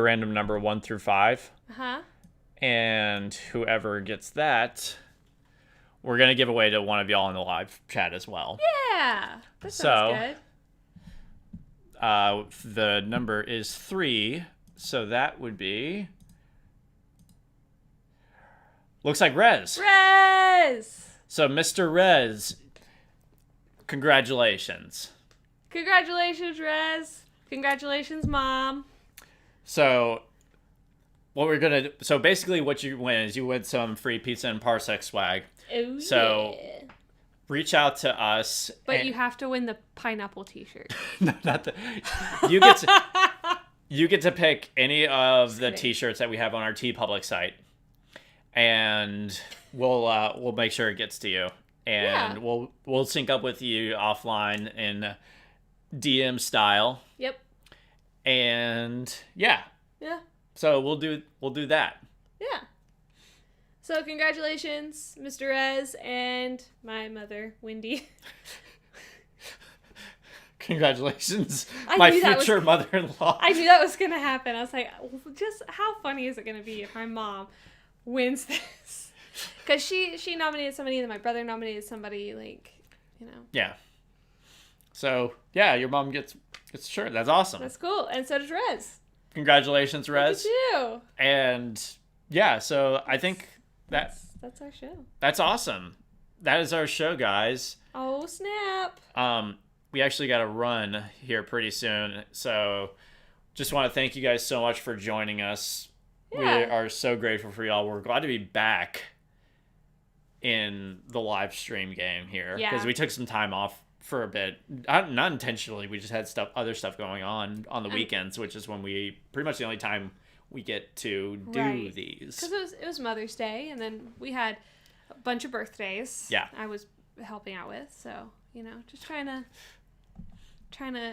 random number 1 through 5. Uh-huh. And whoever gets that, we're going to give away to one of y'all in the live chat as well. Yeah. That sounds good. The number is 3. So that would be... Looks like Rez. Rez! So Mr. Rez, congratulations. Congratulations, Rez. Congratulations, Mom. So... So basically what you win is you win some free pizza and Parsecs swag. Oh, So yeah. reach out to us. But you have to win the pineapple t-shirt. No, not the... You get to pick any of the t-shirts that we have on our TeePublic site. And we'll make sure it gets to you. And we'll sync up with you offline in DM style. Yep. And yeah. Yeah. So we'll do that. Yeah. So congratulations, Mr. Rez and my mother, Wendy. Congratulations, my future mother-in-law. I knew that was going to happen. I was like, just how funny is it going to be if my mom wins this? Because she nominated somebody and then my brother nominated somebody, like, you know. Yeah. So, yeah, your mom gets a shirt. That's awesome. That's cool. And so does Rez. Congratulations, Rez. Look at you. And, yeah, so I think that's our show. That's awesome. That is our show, guys. Oh, snap. We actually got to run here pretty soon. So, just want to thank you guys so much for joining us. Yeah. We are so grateful for y'all. We're glad to be back in the live stream game here. Because we took some time off for a bit. Not intentionally. We just had other stuff going on the weekends, which is when we pretty much the only time we get to do these. Because it was Mother's Day, and then we had a bunch of birthdays. Yeah. I was helping out with, so just trying to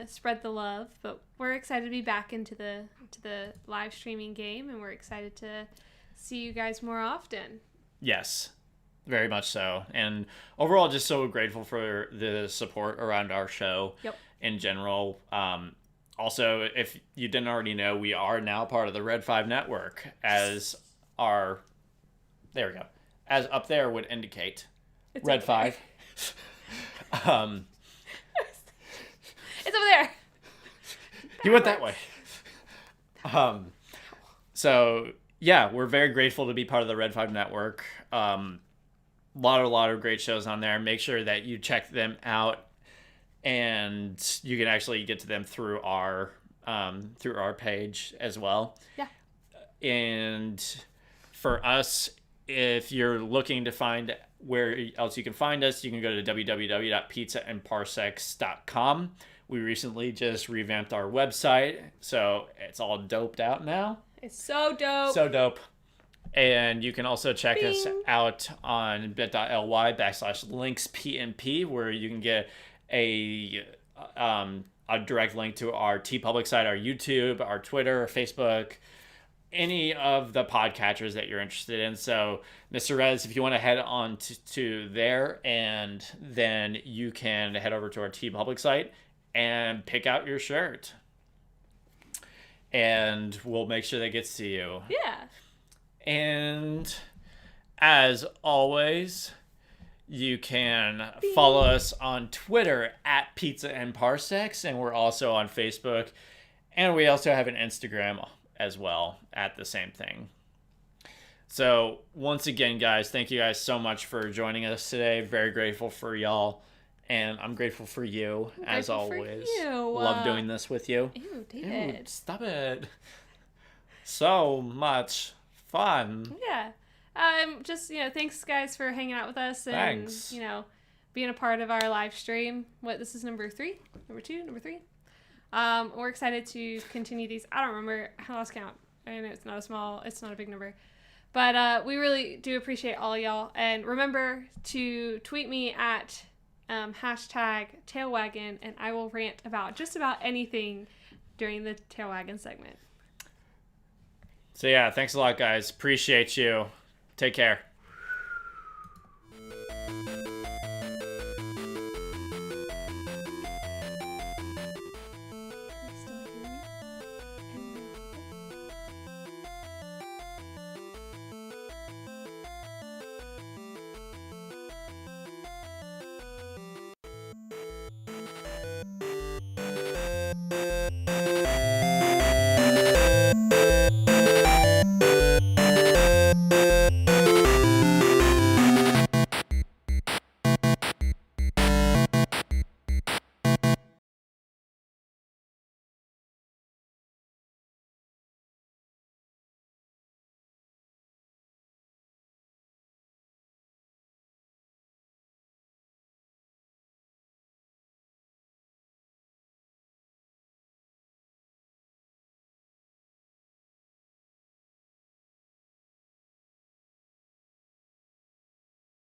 spread the love. But we're excited to be back into the live streaming game, and we're excited to see you guys more often. Yes. Very much so. And overall, just so grateful for the support around our show in general. Also, if you didn't already know, we are now part of the Red 5 network, as our... There we go. As up there would indicate. It's Red 5. It's over there. You went that way. So, yeah, we're very grateful to be part of the Red 5 network. Lot of great shows on there. Make sure that you check them out, and you can actually get to them through our page as well. Yeah. And for us, if you're looking to find where else you can find us, you can go to www.pizzaandparsecs.com. We recently just revamped our website, so it's all doped out now. It's so dope. So dope. And you can also check us out on bit.ly/linkspnp, where you can get a direct link to our TeePublic site, our YouTube, our Twitter, Facebook, any of the podcatchers that you're interested in. So, Mr. Rez, if you want to head on to there, and then you can head over to our TeePublic site and pick out your shirt. And we'll make sure that gets to you. Yeah. And as always, you can follow us on Twitter at Pizza and Parsecs, and we're also on Facebook, and we also have an Instagram as well at the same thing. So once again, guys, thank you guys so much for joining us today. Very grateful for y'all, and I'm grateful for you as always. Love doing this with you. Ew, David. Ew, stop it. So much fun. Yeah. Just, thanks guys for hanging out with us and, Thanks. being a part of our live stream. This is number 3? Number 2? Number 3? We're excited to continue these. I don't remember. I lost count. I know it's not a big number. But we really do appreciate all y'all. And remember to tweet me at #tailwagon, and I will rant about just about anything during the Tailwagon segment. So yeah, thanks a lot, guys. Appreciate you. Take care.